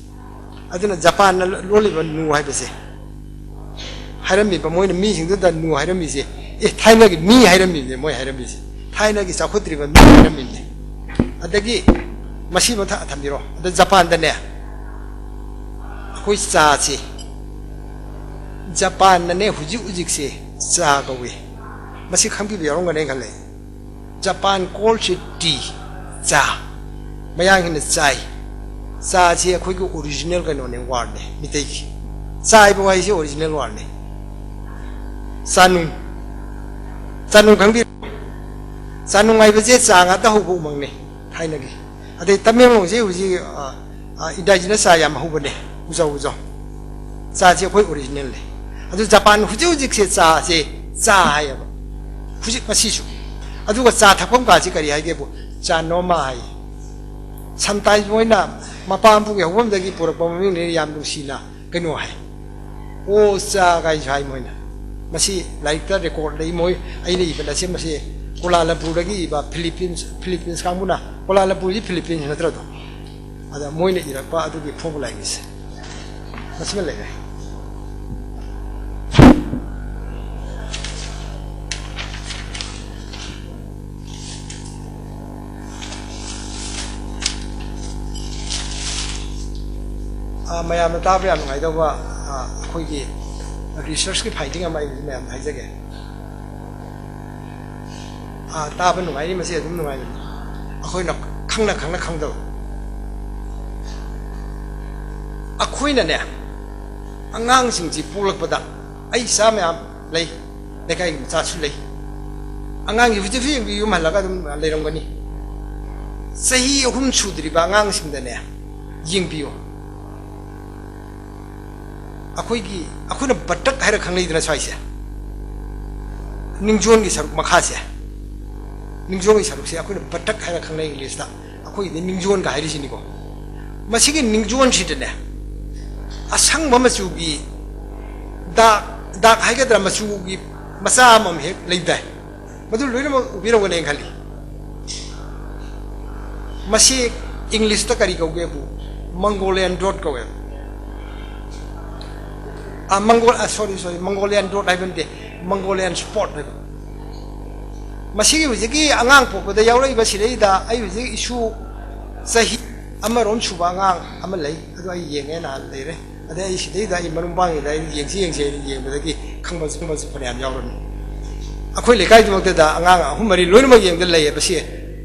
Aduna Japan Lolivan knew I say. Harami, but when meeting that knew Harami say, if Tainagi me Harami, the more Harami. Tainagi is a good river, Harami. Adagi Mashima Tamiro, the Japan the Nair. Which Sachi Japan the Ne Hujuxi, Zagaway. Must you come to your own ankle? Japan calls it tea, za. Mayang in the Zai. Sachi a quick original canon in Warney. Mitake. Sai was the original Warney. Sanu Sanu can be Sanu I visit Sang at the Hobu Money. Tainagi. At the Tamil was indigenous Siam Hubane, Uzo. Sachi a quick originally. At the Japan Hujuxi said Zai. Fujik Masishu. I do a Satapum Gazikari, I gave Jano Mai. Sometimes when Mapampu, a woman that you put upon me, Yam Lucina, Canoe. Oh, Sagai Jaimona. Masi, like that record, the Moy, I live in the same say, Kuala Puragi, Philippines, Kamuna, Kuala Puri, Philippines, and Trato. Other Moina in a part to be like this. ꯃꯁꯤꯃ ꯂꯩꯔꯦ ꯃꯌꯥꯝꯅ ꯇꯥꯕ ꯌꯥꯝ ꯅꯨꯡꯉꯥꯏꯗꯧꯕ ꯑꯩꯈꯣꯏꯒꯤ ꯔꯤꯁꯔꯁꯀꯤ ꯐꯥꯏꯟꯗꯤꯡ ꯑꯃ ꯑꯩ ꯃꯌꯥꯝꯗ ꯍꯥꯏꯖꯒꯦ ꯇꯥꯕ ꯅꯨꯡꯉꯥꯏꯔꯤ ꯃꯁꯤ ꯑꯗꯨꯝ ꯅꯨꯡꯉꯥꯏꯕꯅꯤ ꯑꯩꯈꯣꯏꯅ ꯈꯪꯅ ꯈꯪꯗꯕ ꯑꯩꯈꯣꯏꯅꯅꯦ ꯑꯉꯥꯡꯁꯤꯡꯁꯤ ꯄꯣꯛꯂꯛꯄꯗ ꯑꯩ ꯏꯆꯥ ꯃꯌꯥꯝ ꯂꯩ ꯂꯩꯀꯥꯏꯒꯤ ꯃꯆꯥꯁꯨ ꯂꯩ ꯑꯉꯥꯡꯒꯤ ꯍꯧꯖꯤꯛ ꯌꯦꯡꯕꯤ ꯌꯨꯝ ꯍꯜꯂꯒ ꯑꯗꯨꯝ ꯂꯩꯔꯝꯒꯅꯤ ꯆꯍꯤ 3 ꯁꯨꯗ꯭ꯔꯤꯕ ꯑꯉꯥꯡꯁꯤꯡꯗꯅꯦ ꯌꯦꯡꯕꯤꯌꯨ ꯑꯩꯈꯣꯏꯅ ꯕꯇꯛ ꯍꯥꯏꯔ ꯈꯪꯅꯩꯗꯅ ꯁ꯭ꯋꯥꯏꯁꯦ ꯅꯤꯡꯖꯣꯟꯒꯤ ꯁꯔꯨꯛ ꯃꯈꯥꯁꯦ ꯅꯤꯡꯖꯣꯟꯒꯤ ꯁꯔꯨꯛꯁꯦ ꯑꯩꯈꯣꯏꯅ ꯕꯇꯛ ꯍꯥꯏꯔ ꯈꯪꯅꯩ ꯏꯪꯂꯤꯁꯇ ꯑꯩꯈꯣꯏꯒꯤꯗꯤ ꯅꯤꯡꯖꯣꯟꯒ ꯍꯥꯏꯔꯤꯁꯤꯅꯤꯀꯣ ꯃꯁꯤꯒꯤ ꯅꯤꯡꯖꯣꯟꯁꯤꯗꯅꯦ ꯑꯁꯪꯕ ꯃꯆꯨꯒꯤ ꯗꯥꯛ ꯍꯥꯏꯒꯗ꯭ꯔꯥ ꯃꯆꯨꯒꯤ ꯃꯆꯥ ꯑꯃ ꯍꯦꯛ ꯂꯩꯗꯥꯏ ꯃꯗꯨ ꯂꯣꯏꯅꯃꯛ ꯎꯕꯤꯔꯝꯒꯅꯤ ꯈꯜꯂꯤ ꯃꯁꯤ ꯏꯪꯂꯤꯁꯇ ꯀꯔꯤ ꯀꯧꯒꯦꯕꯨ ꯃꯪꯒꯣꯂꯤꯌꯟ ꯗꯣꯠ ꯀꯧꯋꯦꯕ ꯃꯪꯒꯣꯂꯤꯌꯟ ꯗꯣꯠ ꯍꯥꯏꯕ ꯅꯠꯇꯦ ꯃꯪꯒꯣꯂꯤꯌꯟ ꯁ꯭ꯄꯣꯠ ꯍꯥꯏꯕ ꯃꯁꯤꯒꯤ ꯍꯧꯖꯤꯛꯀꯤ ꯑꯉꯥꯡ ꯄꯣꯛꯄꯗ ꯌꯥꯎꯔꯛꯏꯕ ꯁꯤꯗꯩꯗ ꯑꯩ ꯍꯧꯖꯤꯛ ꯏꯁꯨ ꯆꯍꯤ ꯑꯃꯔꯣꯝ ꯁꯨꯕ ꯑꯉꯥꯡ ꯑꯃ ꯂꯩ ꯑꯗꯨ ꯑꯩ ꯌꯦꯡꯉꯦ ꯅꯍꯥꯟ ꯂꯩꯔꯦ ꯑꯗꯩ ꯑꯩ ꯁꯤꯗꯩꯗ ꯑꯩ ꯃꯔꯨꯝ ꯄꯥꯡꯉꯤꯗ ꯑꯩ ꯌꯦꯡꯁꯤ ꯌꯦꯡꯕꯗꯒꯤ ꯈꯪꯕꯁꯨ ꯐꯅꯌꯥꯝ ꯌꯥꯎꯔꯝꯃꯤ ꯑꯩꯈꯣꯏ ꯂꯩꯀꯥꯏꯗꯨꯃꯛꯇꯗ ꯑꯉꯥꯡ 3-4 ꯂꯣꯏꯅꯃꯛ ꯌꯦꯡꯕꯗ ꯂꯩꯌꯦꯕ ꯁꯤ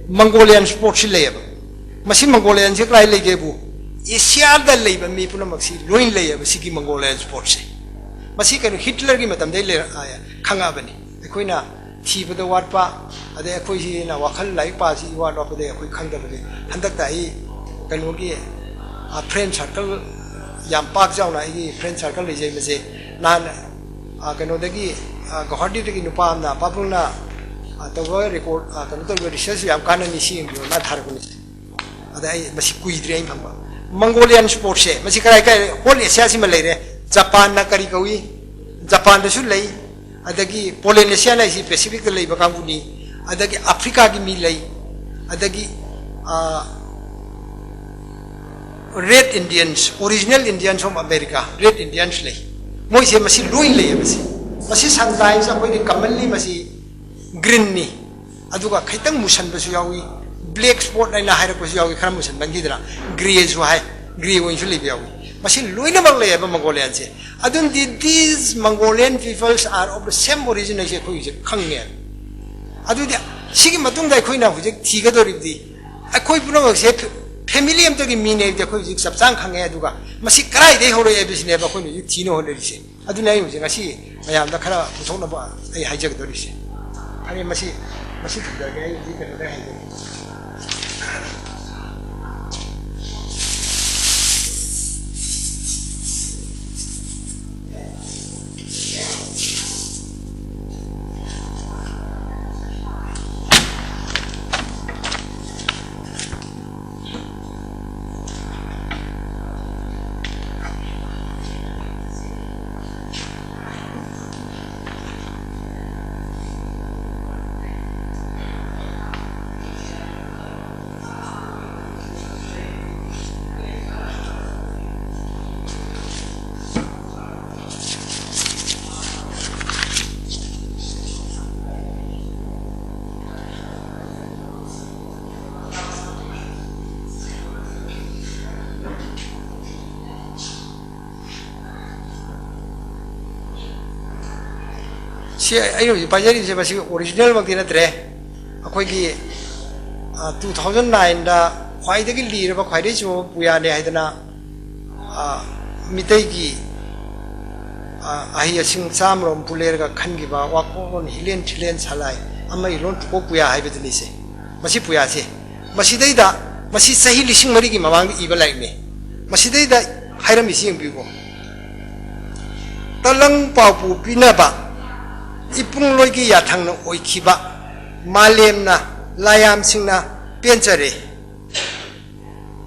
ꯃꯪꯒꯣꯂꯤꯌꯟ ꯁ꯭ꯄꯣꯠꯁꯤ ꯂꯩꯌꯦꯕ ꯃꯁꯤ ꯃꯪꯒꯣꯂꯤꯌꯟꯁꯤ ꯀꯗꯥꯏ ꯂꯩꯒꯦꯕꯨ ꯑꯦꯁꯤꯌꯥꯗ ꯂꯩꯕ ꯃꯤ ꯄꯨꯝꯅꯃꯛꯁꯤ ꯂꯣꯏ ꯂꯩꯌꯦꯕ ꯁꯤꯒꯤ ꯃꯪꯒꯣꯂꯤꯌꯟ ꯁ꯭ꯄꯣꯠꯁꯦ ꯃꯁꯤ ꯀꯩꯅꯣ ꯍꯤꯠꯂꯔꯒꯤ ꯃꯇꯝꯗꯩ ꯈꯪꯉꯛꯑꯕꯅꯤ ꯑꯩꯈꯣꯏꯅ ꯊꯤꯕꯗ ꯋꯥꯠꯄ ꯑꯗꯩ ꯑꯩꯈꯣꯏꯁꯤꯅ ꯋꯥꯈꯜ ꯂꯥꯏꯔꯤꯛ ꯄꯥꯁꯤ ꯋꯥꯠꯄꯗꯩ ꯑꯩꯈꯣꯏ ꯈꯪꯗꯕꯅꯤ ꯍꯟꯗꯛꯇ ꯑꯩ ꯀꯩꯅꯣꯒꯤ ꯐ꯭ꯔꯦꯟ ꯁꯥꯔꯀꯜ ꯌꯥꯝ ꯄꯥꯛ ꯆꯥꯎꯅ ꯑꯩꯒꯤ ꯐ꯭ꯔꯦꯟ ꯁꯥꯔꯀꯜ ꯂꯩꯖꯩꯕꯁꯦ ꯅꯍꯥꯟ ꯀꯩꯅꯣꯗꯒꯤ ꯒꯧꯍꯥꯇꯤꯗꯒꯤ ꯅꯨꯄꯥ ꯑꯃꯅ ꯄꯥꯕꯨꯡꯅ ꯇꯧꯕ ꯔꯦꯀꯣꯔꯠ ꯀꯩꯅꯣ ꯇꯧꯕ ꯔꯤꯁꯔꯁ ꯌꯥꯝ ꯀꯥꯟꯅꯅꯤ ꯁꯤ ꯌꯦꯡꯕꯤꯌꯨ ꯃꯥ ꯊꯥꯔꯛꯄꯅꯤ ꯑꯗ ꯑꯩ ꯃꯁꯤ ꯀꯨꯏꯗ꯭ꯔꯤ ꯑꯩ ꯐꯪꯕ ꯃꯪꯒꯣꯂꯤꯌꯟ ꯁ꯭ꯄꯣꯔꯠꯁꯦ ꯃꯁꯤ ꯀꯥꯏ ꯍꯣꯜ ꯑꯦꯁꯤꯌꯥꯁꯤꯃ ꯂꯩꯔꯦ ꯖꯄꯥꯟꯅ ꯀꯔꯤ ꯀꯧꯏ ꯖꯄꯥꯟꯗꯁꯨ ꯂꯩ ꯑꯗꯒꯤ ꯄꯣꯂꯤꯅꯦꯁꯤꯌꯥ ꯂꯩꯁꯤ ꯄꯦꯁꯤꯐꯤꯛꯇ ꯂꯩꯕ ꯀꯥꯡꯕꯨꯅꯤ ꯑꯗꯒꯤ ꯑꯐ꯭रिꯀꯥꯒꯤ ꯃꯤ ꯂꯩ ꯑꯗꯒꯤ red Indians original Indians of America red Indians ꯂꯩ ꯃꯣꯏꯁꯦ ꯃꯁꯤ ꯂꯣꯏ ꯂꯩꯌꯦ ꯃꯁꯤ ꯁꯝꯇꯥꯏꯝꯁ ꯑꯩꯈꯣꯏꯗꯤ ꯀꯃꯟꯂꯤ ꯃꯁꯤ ꯒ꯭ꯔꯤꯟꯅꯤ ꯑꯗꯨꯒ ꯈꯤꯇꯪ ꯃꯨꯁꯟꯕꯁꯨ ꯌꯥꯎꯏ ꯕ꯭ꯂꯦꯛ ꯁ꯭ꯄꯣꯠ ꯍꯥꯏꯅ ꯍꯥꯏꯔꯛꯄꯁꯨ ꯌꯥꯎꯏ ꯈꯔ ꯃꯨꯁꯟꯕꯒꯤꯗꯅ ꯒ꯭ꯔꯦꯁꯨ ꯍꯥꯏ ꯒ꯭ꯔꯦ ꯑꯣꯏꯅꯁꯨ ꯂꯩꯕ ꯌꯥꯎꯏ ꯃꯁꯤ ꯂꯣꯏꯅꯃꯛ ꯂꯩꯌꯦꯕ ꯃꯪꯒꯣꯂꯤꯌꯟꯁꯦ ꯑꯗꯨꯅꯗꯤ this Mongolian peoples are of the same origin ꯍꯥꯏꯁꯦ ꯑꯩꯈꯣꯏꯒꯤꯁꯦ ꯈꯪꯉꯦ ꯑꯗꯨꯗꯤ ꯁꯤꯒꯤ ꯃꯇꯨꯡꯗ ꯑꯩꯈꯣꯏꯅ ꯍꯧꯖꯤꯛ ꯊꯤꯒꯗꯧꯔꯤꯕꯗꯤ ꯑꯩꯈꯣꯏ ꯄꯨꯝꯅꯃꯛꯁꯦ ꯐꯦꯃꯤꯂꯤ ꯑꯃꯇꯒꯤ ꯃꯤꯅꯦ ꯍꯥꯏꯕꯗꯤ ꯑꯩꯈꯣꯏ ꯍꯧꯖꯤꯛ ꯆꯞ ꯆꯥꯅ ꯈꯪꯉꯦ ꯑꯗꯨꯒ ꯃꯁꯤ ꯀꯗꯥꯏꯗꯒꯤ ꯍꯧꯔꯛꯑꯦ ꯍꯥꯏꯕꯁꯤꯅꯦꯕ ꯑꯩꯈꯣꯏꯅ ꯍꯧꯖꯤꯛ ꯊꯤꯅ ꯍꯣꯠꯅꯔꯤꯁꯦ ꯑꯗꯨꯅ ꯑꯩ ꯍꯧꯖꯤꯛ ꯉꯁꯤ ꯃꯌꯥꯝꯗ ꯈꯔ ꯄꯨꯊꯣꯛꯅꯕ ꯑꯩ ꯍꯥꯏꯖꯒꯗꯧꯔꯤꯁꯦ ꯑꯩ ꯃꯁꯤ ꯊꯝꯖꯔꯒꯦ ꯑꯩ ꯍꯧꯖꯤꯛ ꯀꯩꯅꯣꯗ ꯍꯥꯏꯖꯒꯦ ꯁꯤ ꯑꯩꯅ ꯍꯧꯖꯤꯛ ꯄꯥꯏꯖꯔꯤꯁꯦ ꯃꯁꯤ ꯑꯣꯔꯤꯖꯤꯅꯦꯜꯃꯛꯇꯤ ꯅꯠꯇ꯭ꯔꯦ ꯑꯩꯈꯣꯏꯒꯤ 2009ꯗ ꯈ꯭ꯋꯥꯏꯗꯒꯤ ꯂꯤꯔꯕ ꯈ꯭ꯋꯥꯏꯗꯒꯤ ꯆꯨꯝꯕ ꯄꯨꯌꯥꯅꯦ ꯍꯥꯏꯗꯅ ꯃꯤꯇꯩꯒꯤ ꯑꯍꯩ ꯑꯁꯤꯡ 100ꯔꯣꯝ ꯄꯨꯂꯦꯔꯒ ꯈꯟꯈꯤꯕ ꯋꯥꯀꯣꯟ ꯍꯤꯂꯦꯟ ꯊꯤꯂꯦꯟ ꯁꯂꯥꯏ ꯑꯃ ꯏꯔꯣꯟ ꯄꯨꯀꯣꯛ ꯄꯨꯌꯥ ꯍꯥꯏꯕꯗꯨꯅꯤꯁꯦ ꯃꯁꯤ ꯄꯨꯌꯥꯁꯦ ꯃꯁꯤꯗꯩꯗ ꯃꯁꯤ ꯆꯍꯤ 4,000ꯒꯤ ꯃꯃꯥꯡꯗ ꯏꯕ ꯂꯥꯏꯔꯤꯛꯅꯤ ꯃꯁꯤꯗꯩꯗ ꯍꯥꯏꯔꯝꯃꯤꯁꯤ ꯌꯦꯡꯕꯤꯌꯨꯀꯣ ꯇꯂꯪ ꯄꯥꯎꯄꯨ ꯄꯤꯅꯕ ꯏꯄꯨꯡꯂꯣꯏꯒꯤ ꯌꯥꯊꯪꯅ ꯑꯣꯏꯈꯤꯕ ꯃꯥꯂꯦꯝꯅ ꯂꯥꯌꯥꯝꯁꯤꯡꯅ ꯄꯦꯟꯖꯔꯦ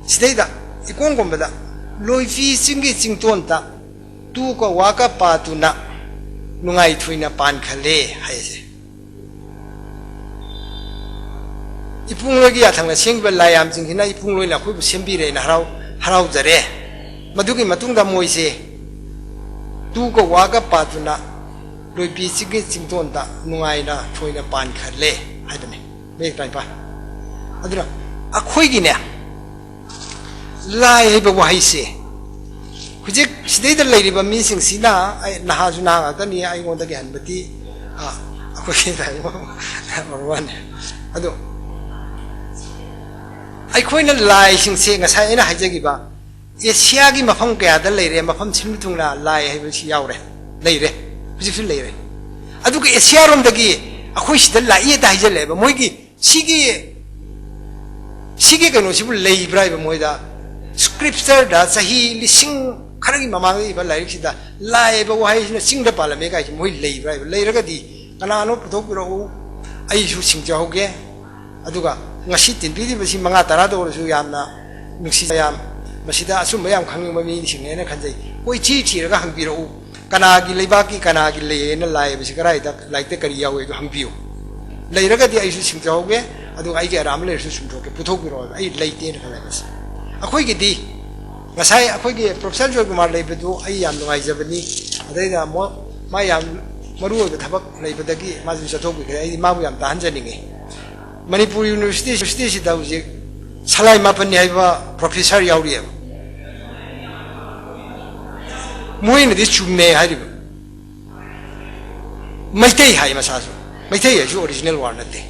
ꯁꯤꯗꯩꯗ ꯏꯀꯣꯟꯒꯨꯝꯕꯗ ꯂꯣꯏꯐꯤ ꯆꯤꯡꯒꯤ ꯆꯤꯡꯇꯣꯟꯗ ꯇꯨꯒ ꯋꯥꯒ ꯄꯥꯗꯨꯅ ꯅꯨꯡꯉꯥꯏꯊꯣꯏꯅ ꯄꯥꯟꯈꯜꯂꯦ ꯍꯥꯏꯁꯦ ꯏꯄꯨꯡꯂꯣꯏꯒꯤ ꯌꯥꯊꯪꯅ ꯁꯦꯝꯈꯤꯕ ꯂꯥꯌꯥꯝꯁꯤꯡꯁꯤꯅ ꯏꯄꯨꯡꯂꯣꯏꯅ ꯑꯩꯈꯣꯏꯕꯨ ꯁꯦꯝꯕꯤꯔꯦꯅ ꯍꯔꯥꯎꯖꯔꯦ ꯃꯗꯨꯒꯤ ꯃꯇꯨꯡꯗ ꯃꯣꯏꯁꯦ tu ko waga patuna loi pi chigi chington ta nungai na thoina pan khale haidane me tai pa adura akhoi gi ne lai he ba wai se hujik sidai da lai ba mi sing sina ai na ha ju na ga tani ai ngon da gi han bati akhoi gi dai number 1 ado ai khoi na lai sing se nga sai na haijagi ba Asia ki mafam kaya da lai re mafam chim tung la lai hai ba si yaw re lai re hujik su lai re adu ki Asia rom da gi akhoi sidal lai ye da hijal le ba moi gi sigi kano sibu lai brai ba moi da scripture da sahi lising kharagi mamang ba lai sida lai ba wai sina sing da pala me kai moi lai brai lai ra ga di kana no puthok biro ai su sing ja hoge aduga ngasi tin bi di ba si manga tara do su yamna nuksi yam masida asum mayam khangni mami sing ne khanjai koi chi chi ra ga hang biro kana gi leiba ki kana gi le na lai ba si karai da lai te kari yawe do hang biu lai ra ga di ai su sing ja hoge aduga ai ge ram le su sum thoke puthok biro ai lai te na khala bas akhoi gi di ngasai akhoi gi professor Joy Kumar lai bedu ai yam ngai jabani adai da mo ma yam maru ga thabak lai bedagi ma ju chathok bi ai ma bu yam ta han jani nge Manipur University si da uje salai ma pan ai ba professor yauri ya moi ne dis chumme hai ri mai tei hai ma sa so mai tei ya ju original war na te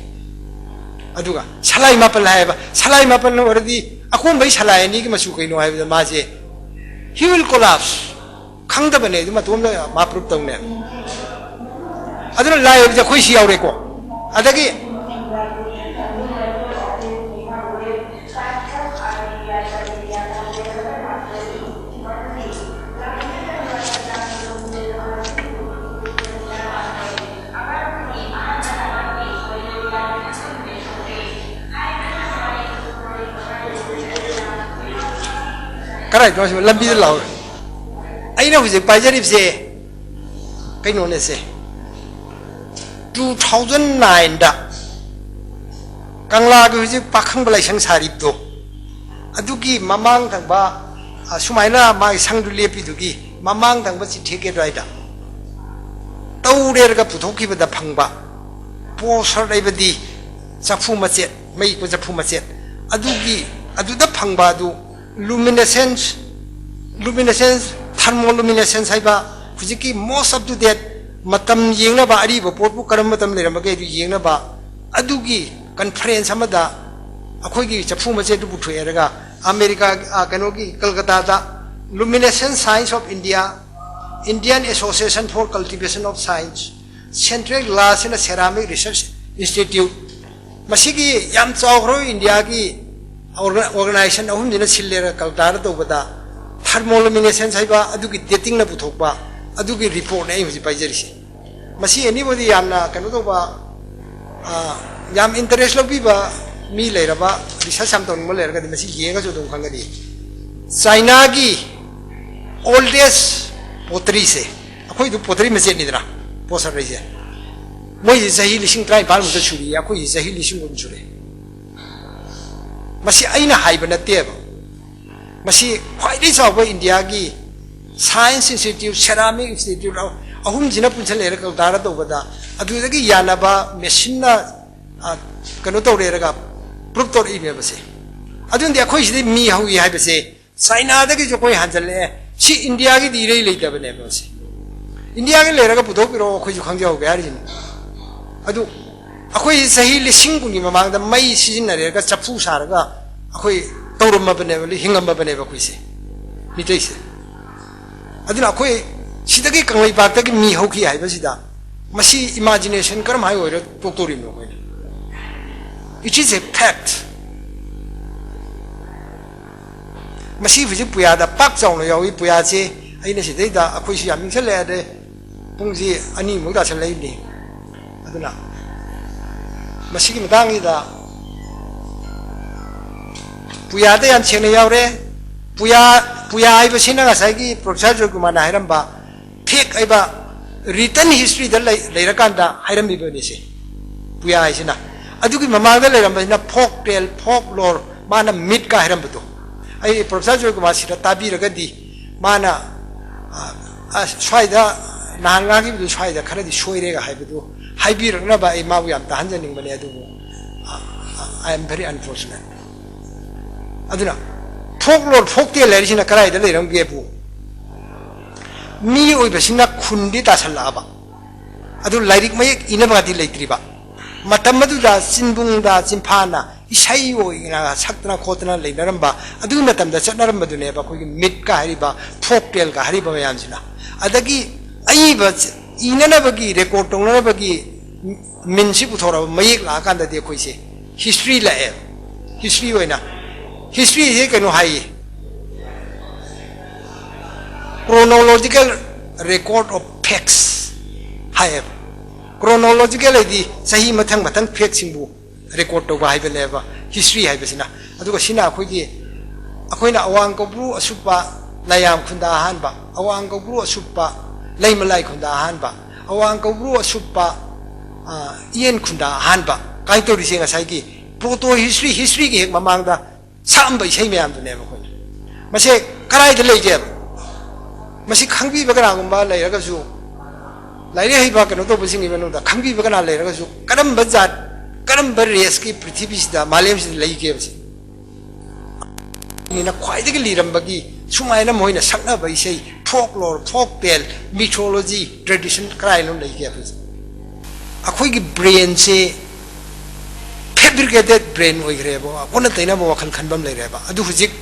aduga salai ma pan hai ba salai ma pan war di akon bai salai ni ki masu kai no hai ba ma je he will collapse khang da bane ma tom da ma proof tong ne aduna lai ja khoi si yaure ko adagi Karai to lambi de law ai na huje pajarip se kai no ne se 2009 da kangla ge huje pakhang balai sang sarip do adugi mamang thang ba sumaina ma sang du lepi dugi mamang thang ba chi theke dai da tau re ga puthokki ba da phangba po sar dai ba di chaphu ma che mai ko chaphu ma che adugi aduda phangba du luminescence thermoluminescence haiba hujiki most up to date matam yengna ba ari ba pot bu karam matam le ram ge du yengna ba adugi conference amada akhoi gi chaphu ma che du bu thwe raga America kano gi Kolkata da luminescence science of India Indian Association for Cultivation of Science Central Glass and Ceramic Research Institute masigi yam chawro India gi organization ahum dina sillera kaltar to bada thermoluminescence haiba adugi dating na puthokba adugi report nei huji paijari masi anybody yamna kanu to ba yam interest lobi ba mi leiraba research am ton mo lerga di masi yenga jo dong khangadi China gi oldest pottery se akhoi du pottery me ni dra posar rai se moi zahi lising trai par mu churi akhoi zahi lising gun chure masi aina haiba na teba masi khwai dei chaw ba India gi Science Institute Ceramic Institute ahum jina punchal le ka dara to bada adu da gi yana ba machine na kanu to re ga proof to i me ba se adu ndi akhoi si mi hawi hai ba se China da gi jo koi hanjal le si India gi di rei le ta ba ne ba se India gi le ra ga puthok ro khoi ju khang ja ho ga ri adu akhoi sahi lising gun gi mamang da mai sijin na re ga chapfu sar ga akhoi tawrum ma bane li hingam ma bane ba khoi se mi tei se aduna akhoi sidagi kanglai ba ta gi mi ho ki hai ba sida masi imagination karam hai oi ro tok tori no khoi it is a fact masi viji puya da pak chong lo yawi puya che aina sidai da akhoi si yaming chale de pungji ani mu da chalai ni aduna masigi matang da puya da yan chene yaure puya ai ba sina ga sai gi professor Joy Kumar na hairam ba fake ai ba written history da lai ra kan da hairam bi ba ni se puya ai sina adu gi mama da lai ram ba na folk tale folklore mana myth ka hairam ba to ai professor Joy Kumar sira tabi ra ga di mana ꯁ꯭ꯋꯥꯏꯗ ꯅꯍꯥꯟ ꯉꯥꯡꯈꯤꯕꯗꯨ ꯁ꯭ꯋꯥꯏꯗ ꯈꯔꯗꯤ ꯁꯣꯏꯔꯦꯒ ꯍꯥꯏꯕꯗꯨ ꯍꯥꯏꯕꯤꯔꯛꯅꯕ ꯑꯩ ꯃꯥꯕꯨ ꯌꯥꯝ ꯇꯥꯍꯟꯖꯅꯤꯡꯕꯅꯦ ꯑꯗꯨꯕꯨ I am very unfortunate aduna folklore folktale harisina karai da leiram gebu mi oibasina khundi tasalla aba adu lairik mayek inaba di leitriba matam madu da sinbung da simphana isai oina sakna khotna leinaramba adu matam da chatnaram badune ba khoi mit ka hariba folktale ka hariba mayamsina adagi aiba inana bagi record tongna bagi minsi puthora mayek la kan da de khoi se history la e history oina history he kanu hai chronological record of facts hai chronological di sahi mathang mathang facts singbu record to ba hai bele ba history hai besina aduga sina akhoi gi akhoina awang ko bru asupa layam khunda han ba awang ko bru asupa laimalai khunda han ba awang ko bru asupa yen khunda han ba kai to rising asai gi proto history gi hek mamang da sam bai sei myam du ne ba khoi mase karai de lei je masi khangbi ba kana gum ba lai ra ga su lai re hai ba kano to bising gi manu da khangbi ba kana lai ra ga su karam ba jat karam ba res ki prithvi sida malem si lai ge ba si ni na khwai de gi liram ba gi sumai na moi na sakna bai sei folklore folktale mythology tradition karai lo lai ge ba akhoi gi brain se fabricated brain oi grebo akona taina bo wakhal khanbam lai reba adu hujik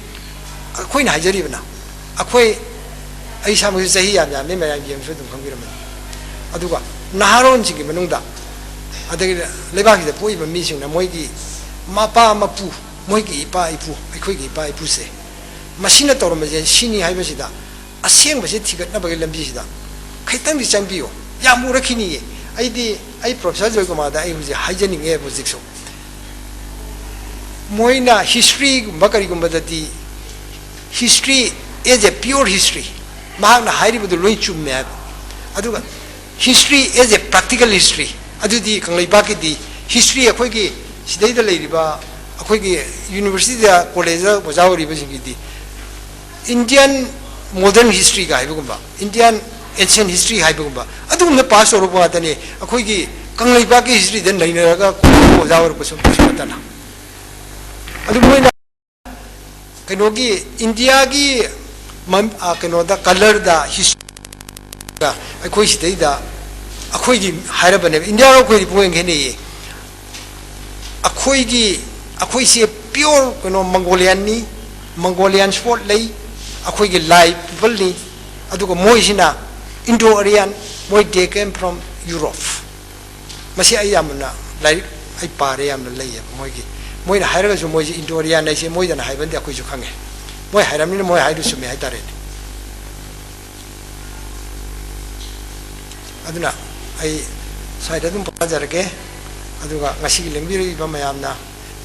akhoi na hajari bana akhoi ai samu sahi yam yam ne mayam yem su dum khangbiram aduga naharon sigi manungda adagi lebaki da poi ba mi sing na moi gi mapa mapu moi gi ipa ipu akhoi gi ipa ipu se masina torom je sini hai basida aseng base thigat na bagi lambi sida khaitang bi changbiyo yamu rakhini ai professor joy kumar da ai huji hygienic e project so moina history bakari gumbadati history is a pure history mahakna hairibudu loi chumme aduga history is a practical history adudi kanglai baki di history akhoi gi sidai da leiriba akhoi gi university da college da bojawri basingi di Indian modern history ga haibugumba Indian ancient history haibugumba adugumna pass orobo atane akhoi gi kanglai baki history da nainaraga bojawr basum patana adu moina kenogi India gi kenoda color da history da akhoi sidai da akhoi gi hairabane India ro khoi poeng khene akhoi se pure keno Mongolian sport lei akhoi gi lai people ni aduga moi sina Indo-Aryan moi they came from Europe masi ayamna like ai pare yamna lei moi gi moi na hairaga su moi Indo-Aryan nei se moi da na haibande akhoi su khange moi hairamni moi haidu su me haitare aduna ai saida dum pajarage aduga ngasi gi lengbi ba mayamna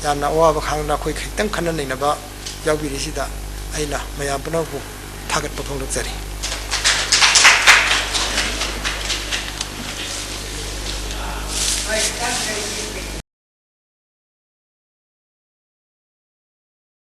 yamna owa ba khangna khoi khitang khanan nei na ba yawbiri sida aina mayam panaw bu thagat pa phonglak jari ai